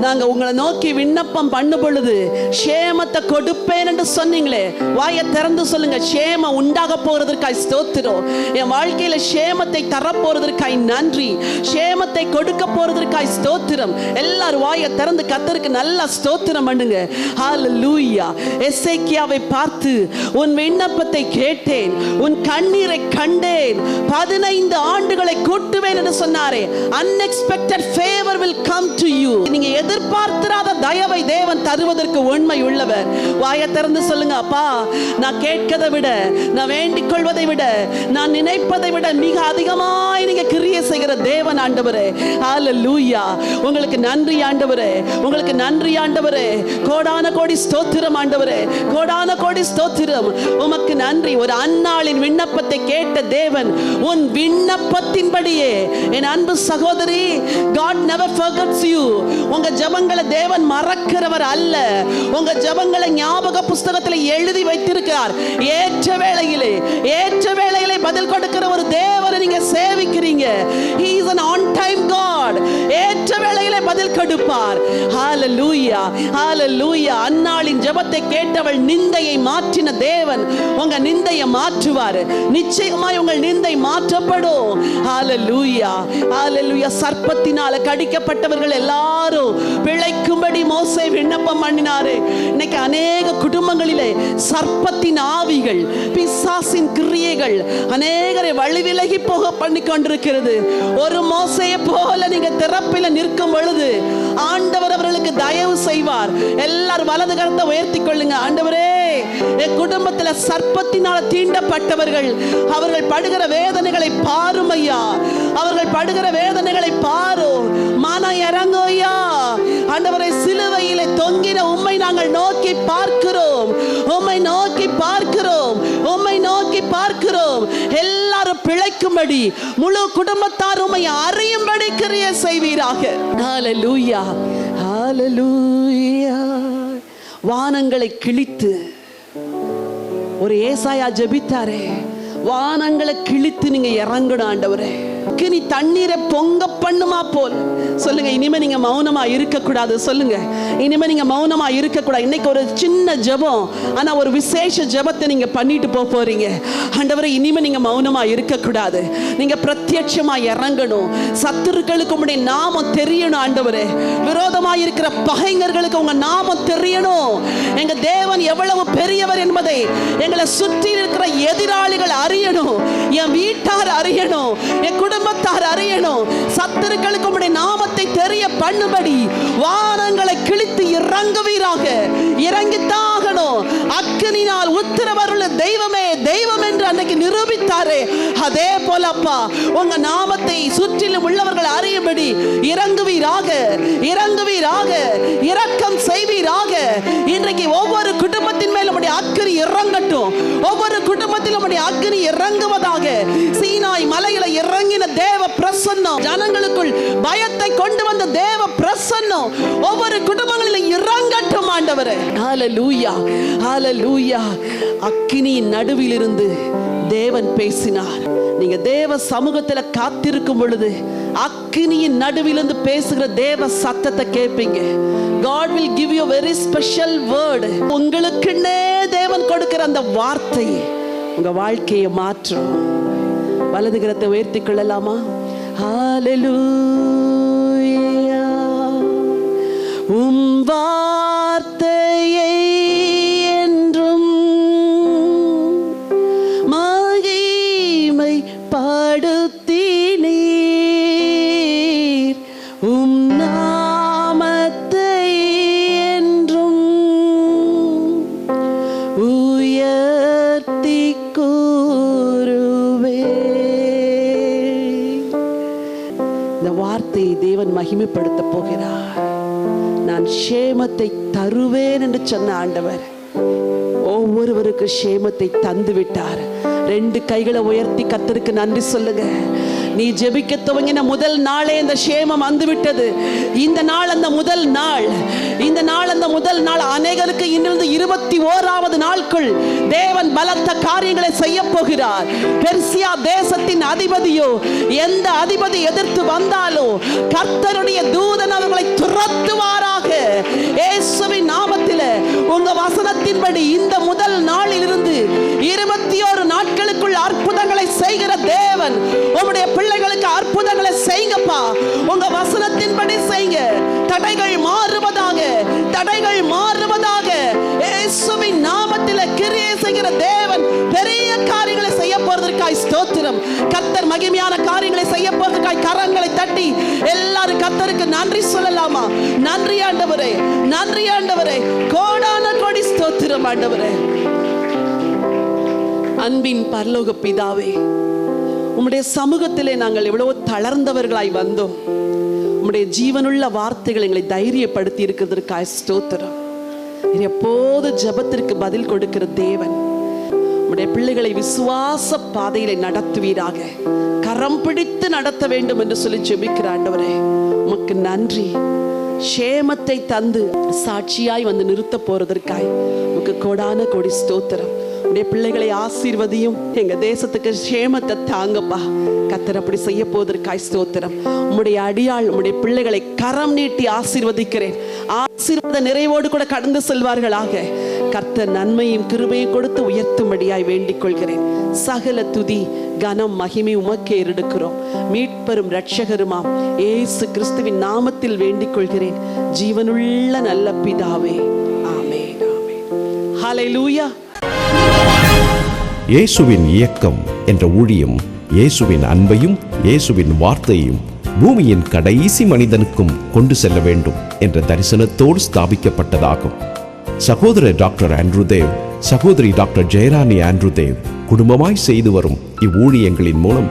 நாங்க உங்களை நோக்கி விண்ணப்பம் பண்ணும் பொழுது க்ஷேமத்தை கொடுப்பேன் என்று சொன்னீங்களே, வாயை திறந்து சொல்லுங்க. க்ஷேமம் உண்டாக போறதற்காய் ஸ்தோத்திரம். என் வாழ்க்கையில க்ஷேமத்தை தரப்போறதற்காய் நன்றி, க்ஷேமத்தை கொடுக்க போறதற்காய் ஸ்தோத்திரம். எல்லாரும் வாயை திறந்து கர்த்தருக்கு நல்லா ஸ்தோத்திரம் பண்ணுங்க. ஹல்லேலூயா. எசேக்கியாவை பார்த்து உன் விண்ணப்பத்தை கேட்டேன், உன் கண்ணீரை கண்டேன், 15 ஆண்டுகளை கூட்டுவேன் என்று சொன்னாரே. Unexpected favor will come to you. நீங்க எதிர்பார்த்திராத தயவை தேவன் தருவதற்கு உண்மை உள்ளவர். வாயை திறந்து சொல்லுங்க. அப்பா, நான் கேட்கதை விட, நான் வேண்டிக் கொள்வதை விட, நான் நினைப்பதை விட மிக அதிகமாய் நீங்க கிரியை செய்கிற தேவன் ஆண்டவரே. ஹல்லேலூயா. உங்களுக்கு நன்றி ஆண்டவரே, உங்களுக்கு நன்றி ஆண்டவரே. கோடான கோடி ஸ்தோத்திரம் ஆண்டவரே, கோடான கோடி ஸ்தோத்திரம். உமக்கு நன்றி. ஒரு அன்னாளின் விண்ணப்பத்தை கேட்ட தேவன் உன் விண்ணப்பத்தின்படியே. என் அன்பு சகோதரி, God never forgets you. உங்க ஜெபங்களை தேவன் மறக்கிறவர் அல்ல. உங்க ஜெபங்களை ஞாபக புஸ்தகத்தில் எழுதி வைத்திருக்கிறார். ஏற்ற வேளையிலே பதில் கொடுக்கிற ஒரு தேவனை நீங்க சேவிக்கிறீங்க. He is an on time God. ஏற்ற வேளையிலே பதில் கொடுப்பார். ஹல்லேலூயா, ஹல்லேலூயா. அன்னாளின் ஜெபத்தை கேட்டவள் நிந்தையை மாற்றின தேவன் உங்க நிந்தையை மாற்றுவார். நிச்சயமாய் உங்கள் நிந்தை மாற்றப்படும். ஹல்லேலூயா, ஹல்லேலூயா. சர்ப்பத்தினால கடிக்கப்பட்டவர்கள் எல்லாரும் பிழைக்கும்படி மோசே விண்ணப்பம் பண்ணினாரு. இன்னைக்கு அநேக குடும்பங்களிலே சர்ப்பத்தின் ஆவிகள், பிசாசின் கிரியைகள் அநேகரை வழி விலகி போக பண்ணி கொண்டிருக்கிறது. ஒரு மோசேயை போல நீங்க திறப்பில நிற்கும் பொழுது ஆண்டவர் அவர்களுக்கு தயவு செய்வார். எல்லாரும் வலது கரத்தை உயர்த்தி கொள்ளுங்க. ஆண்டவரே, என் குடும்பத்தில் சர்ப்பத்தினால தீண்டப்பட்டவர்கள், அவர்கள் படுகிற வேதனைகளை பாரும் ஐயா, அவர்கள் படுகிற வேதனைகளை பாரும். மனம் இறங்கும் ஐயா. ஆண்டவரை, சிலுவையிலே தொங்கின உம்மை நாங்கள் நோக்கி பார்க்கிறோம், உம்மை நோக்கி பார்க்கிறோம், உம்மை நோக்கி பார்க்கிறோம். எல்லாரும் பிழைக்கும்படி, முழு குடும்பத்தார் உம்மை அறியும்படி கிரியை செய்வீராக. ஹல்லேலூயா, ஹல்லேலூயா. வானங்களை கிழித்து, ஒரு ஏசாயா ஜெபித்தாரே, வானங்களை கிழித்து நீங்க இறங்கணும் ஆண்டவரே. நீ தண்ணீரை பொங்க பண்ணுமா போல் சொல்லுங்க. இனிமே நீங்க மௌனமா இருக்க கூடாது. சொல்லுங்க, இனிமே நீங்க மௌனமா இருக்க கூடாது. இன்னைக்கு ஒரு சின்ன ஜெபம், ஆனா ஒரு விசேஷ ஜெபத்தை நீங்க பண்ணிட்டு போறீங்க. ஆண்டவரே, இனிமே நீங்க மௌனமா இருக்க கூடாது. நீங்க பிரத்யட்சமா இறங்கணும். சத்துருக்களுக்கு உங்களுடைய நாமம் தெரியணும் ஆண்டவரே. விரோதமா இருக்கிற பகைஞர்களுக்கு உங்க நாமம் தெரியணும். எங்க தேவன் எவ்வளவு பெரியவர் என்பதை எங்களை சுற்றி இருக்கிற எதிராளிகள் அறியணும். என் வீட்டார் அறியணும், என் குடும்பத்தார் அறியணும். சத்துருக்களுக்கு உம்முடைய நாமத்தை தெரிய பண்ணும்படி வானங்களை கிழித்து இறங்குவீராக. இறங்கித்தாகணும். அக்கினினால் உத்திரவருள்ள தெய்வமே தெய்வம் என்று அன்னைக்கு நிரூபித்தாரே, அதே போல அப்பா உங்க நாமத்தை சுற்றிலும் உள்ளவர்கள் அறியும்படி இறங்குவீராக, இறங்குவீராக, இரக்கம் செய்வீராக. இன்றைக்கு ஒவ்வொரு குடும்பத்தின் மேல் உம்முடைய அக்கினி இறங்கட்டும். ஒவ்வொரு குடும்பத்திலும் உம்முடைய அக்கினி இறங்குவதாக. சீனாய் மலையில இறங்கின தேவ பிரசன்னம், ஜனங்களுக்குள் பயத்தை கொண்டு வந்த தேவ பிரசன்னம் ஒவ்வொரு குடும்பங்களிலும் இறங்கட்டும் ஆண்டவரே. ஹல்லேலூயா, ஹல்லேலூயா. அக்கினியின் நடுவில் இருந்து தேவன் பேசினார். நீங்க தேவ சமூகத்துல காத்திருக்கும் பொழுது அக்கினியின் நடுவிலிருந்து பேசுகிற தேவ சத்தத்தை கேட்பீங்க. God will give you a very special word. உங்களுக்குன்னே தேவன் கொடுக்கிற அந்த வார்த்தை உங்க வாழ்க்கையை மாற்றும். வலது கரத்தை உயர்த்திக் கொள்ளலாமா? ஹல்லேலூயா. உம் வார்த்தையை என்றும் மகிமை படுத்தினீர். உம் நாமத்தை என்றும் உயர்த்தி கூறுவே. இந்த வார்த்தையை தேவன் மகிமைப்படுத்த போகிறார். நான் சேமத்தை தருவேன் என்று சொன்ன ஆண்டவர் ஒவ்வொருவருக்கு சேமத்தை தந்து விட்டார். 2 கைகளை உயர்த்தி கர்த்தருக்கு நன்றி சொல்லுங்க. நீ ஜெபிக்க துவங்கின முதல் நாளே இந்த சேமம் வந்து விட்டது. இந்த நாள் அந்த முதல் நாள். இந்த நாள் அந்த முதல் நாள். அநேகருக்கு இன்னிலிருந்து 21வது நாளுக்குள் தேவன் பலத்த காரியங்களை செய்ய போகிறார். பெர்சியா தேசத்தின் அதிபதியோ எந்த அதிபதி எதிர்த்து வந்தாலோ கர்த்தருடைய தூதன் அவர்களை துரத்துவாராக. இயேசுவின் நாமத்தில் உங்க வசனத்தின்படி இந்த முதல் நாளில் இருந்து 21 நாட்களுக்குள் அற்புதங்களை செய்கிற தேவன் உம்முடைய பிள்ளைகளுக்கு அற்புதங்களை செய்யுங்கப்பா. உங்க வசனத்தின்படி செய்யுங்க. தடைகள் மாறுவதாக, தடைகள் மாறுவதாக. இயேசுவின் நாமத்தில் கிரியை செய்கிற தேவன் பெரிய காரியங்களை செய்ய போறதற்காய் ஸ்தோத்திரம். கர்த்தர் மகிமையான காரியங்களை செய்ய போறதற்காய் கரங்களை தட்டி எல்லாரும் கர்த்தருக்கு நன்றி சொல்லலாமா? நன்றி ஆண்டவரே, நன்றி ஆண்டவரே, கோடான கோடி ஸ்தோத்திரம் ஆண்டவரே. அன்பின் பரலோக பிதாவே, உம்முடைய சமூகத்திலே நாங்கள் எவ்வளவு தளர்ந்தவர்களாய் வந்தோம். உம்முடைய ஜீவனுள்ள வார்த்தைகள் எங்களை தைரியப்படுத்தி இருக்கிறதற்காக ஸ்தோத்திரம். எப்போது ஜெபத்திற்கு பதில் கொடுக்கிற தேவன், உம்முடைய பிள்ளைகளை விசுவாச பாதையிலே நடத்துவீராக. கரம் பிடித்து நடத்த வேண்டும் என்று சொல்லி ஜெபிக்கிற ஆண்டவரே உமக்கு நன்றி. சேமத்தை தந்து சாட்சியாய் வந்து நிறுத்த போறதற்காய் உமக்கு கோடான கோடி ஸ்தோத்திரம். உடைய பிள்ளைகளை ஆசீர்வதியும். எங்க தேசத்துக்கு சேமத்தை தாங்கப்பா. கர்த்தர் அப்படி செய்ய போவதற்காய் ஸ்தோத்திரம். உம்முடைய அடியாள் உம்முடைய பிள்ளைகளை கரம் நீட்டி ஆசீர்வதிக்கிறேன். ஆசீர்வாத நிறைவோடு கூட கடந்து செல்வார்களாக. கர்த்தர் நன்மையும் கிருபையும் கொடுத்து உயர்த்தும்படியாய் வேண்டிக் கொள்கிறேன். சகல துதி கனம் மகிமை உமக்கே எடுக்கிறோம். மீட்பரும் இரட்சகருமாம் இயேசு கிறிஸ்துவின் நாமத்தில் வேண்டிக் கொள்கிறேன் ஜீவனுள்ள நல்ல பிதாவே. ஆமென், ஆமென். ஹல்லேலூயா. இயேசுவின் இயக்கம் என்ற ஊழியம் இயேசுவின் அன்பையும் இயேசுவின் வார்த்தையையும் பூமியின் கடைசி மனிதனுக்கும் கொண்டு செல்ல வேண்டும் என்ற தரிசனத்தோடு ஸ்தாபிக்கப்பட்டதாகும். சகோதரர் டாக்டர் ஆண்ட்ரூ தேவ், சகோதரி டாக்டர் ஜெயராணி ஆண்ட்ரூ தேவ் குடும்பமாய் செய்து வரும் இவ்வூழியங்களின் மூலம்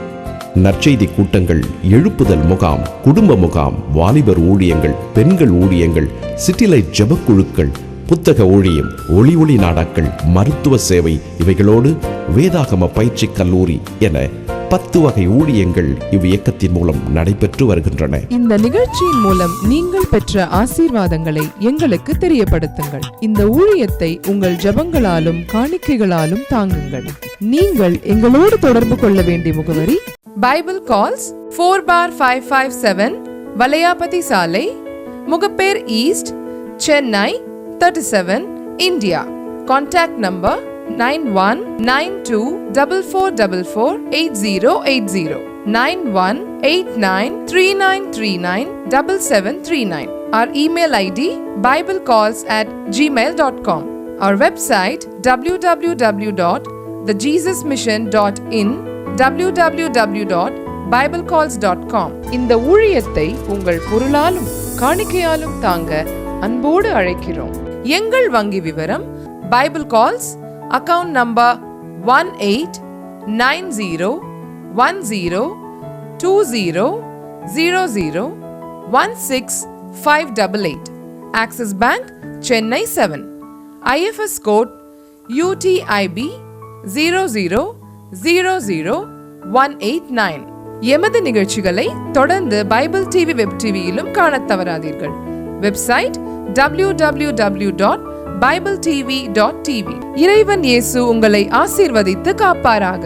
நற்செய்தி கூட்டங்கள், எழுப்புதல் முகாம், குடும்ப முகாம், வாலிபர் ஊழியங்கள், பெண்கள் ஊழியங்கள், சிட்டிலைட் ஜெபக்குழுக்கள், புத்தக ஊழியம், ஒளி நாடாக்கள், மருத்துவ சேவை, இவைகளோடு வேதாகம பயிற்சி கல்லூரி என 10 வகை ஊழியங்கள் இவ்வியக்கத்தின் மூலம் நடைபெற்று வருகின்றன. இந்த நிகழ்ச்சியின் மூலம் நீங்கள் பெற்ற ஆசீர்வாதங்களை எங்களுக்கு தெரியப்படுத்துங்கள். இந்த ஊழியத்தை உங்கள் ஜெபங்களாலும் காணிக்கைகளாலும் தாங்குங்கள். நீங்கள் எங்களோடு தொடர்பு கொள்ள வேண்டிய முகவரி பைபிள் கால்ஸ் 4/557 வலையாபதி சாலை, Mogappair East, Chennai 37, India. Contact number 919244448080 918939397739. Our email ID biblecalls@gmail.com. Our website www.thejesusmission.in, www.biblecalls.com. இந்த ஊழியத்தை உங்கள் பொருளாலும் காணிக்கையாலும் தாங்க அன்போடு அழைக்கிறோம். எங்கள் வங்கி விவரம் Bible calls account number 189020001658, Axis bank, Chennai 7, IFS code UTIB 0000189. எமது நிகழ்ச்சிகளை தொடர்ந்து பைபிள் டிவி வெப் டிவியிலும் காணத் தவறாதீர்கள். Website www.bibletv.tv. இறைவன் இயேசு உங்களை ஆசீர்வதித்து காப்பாராக.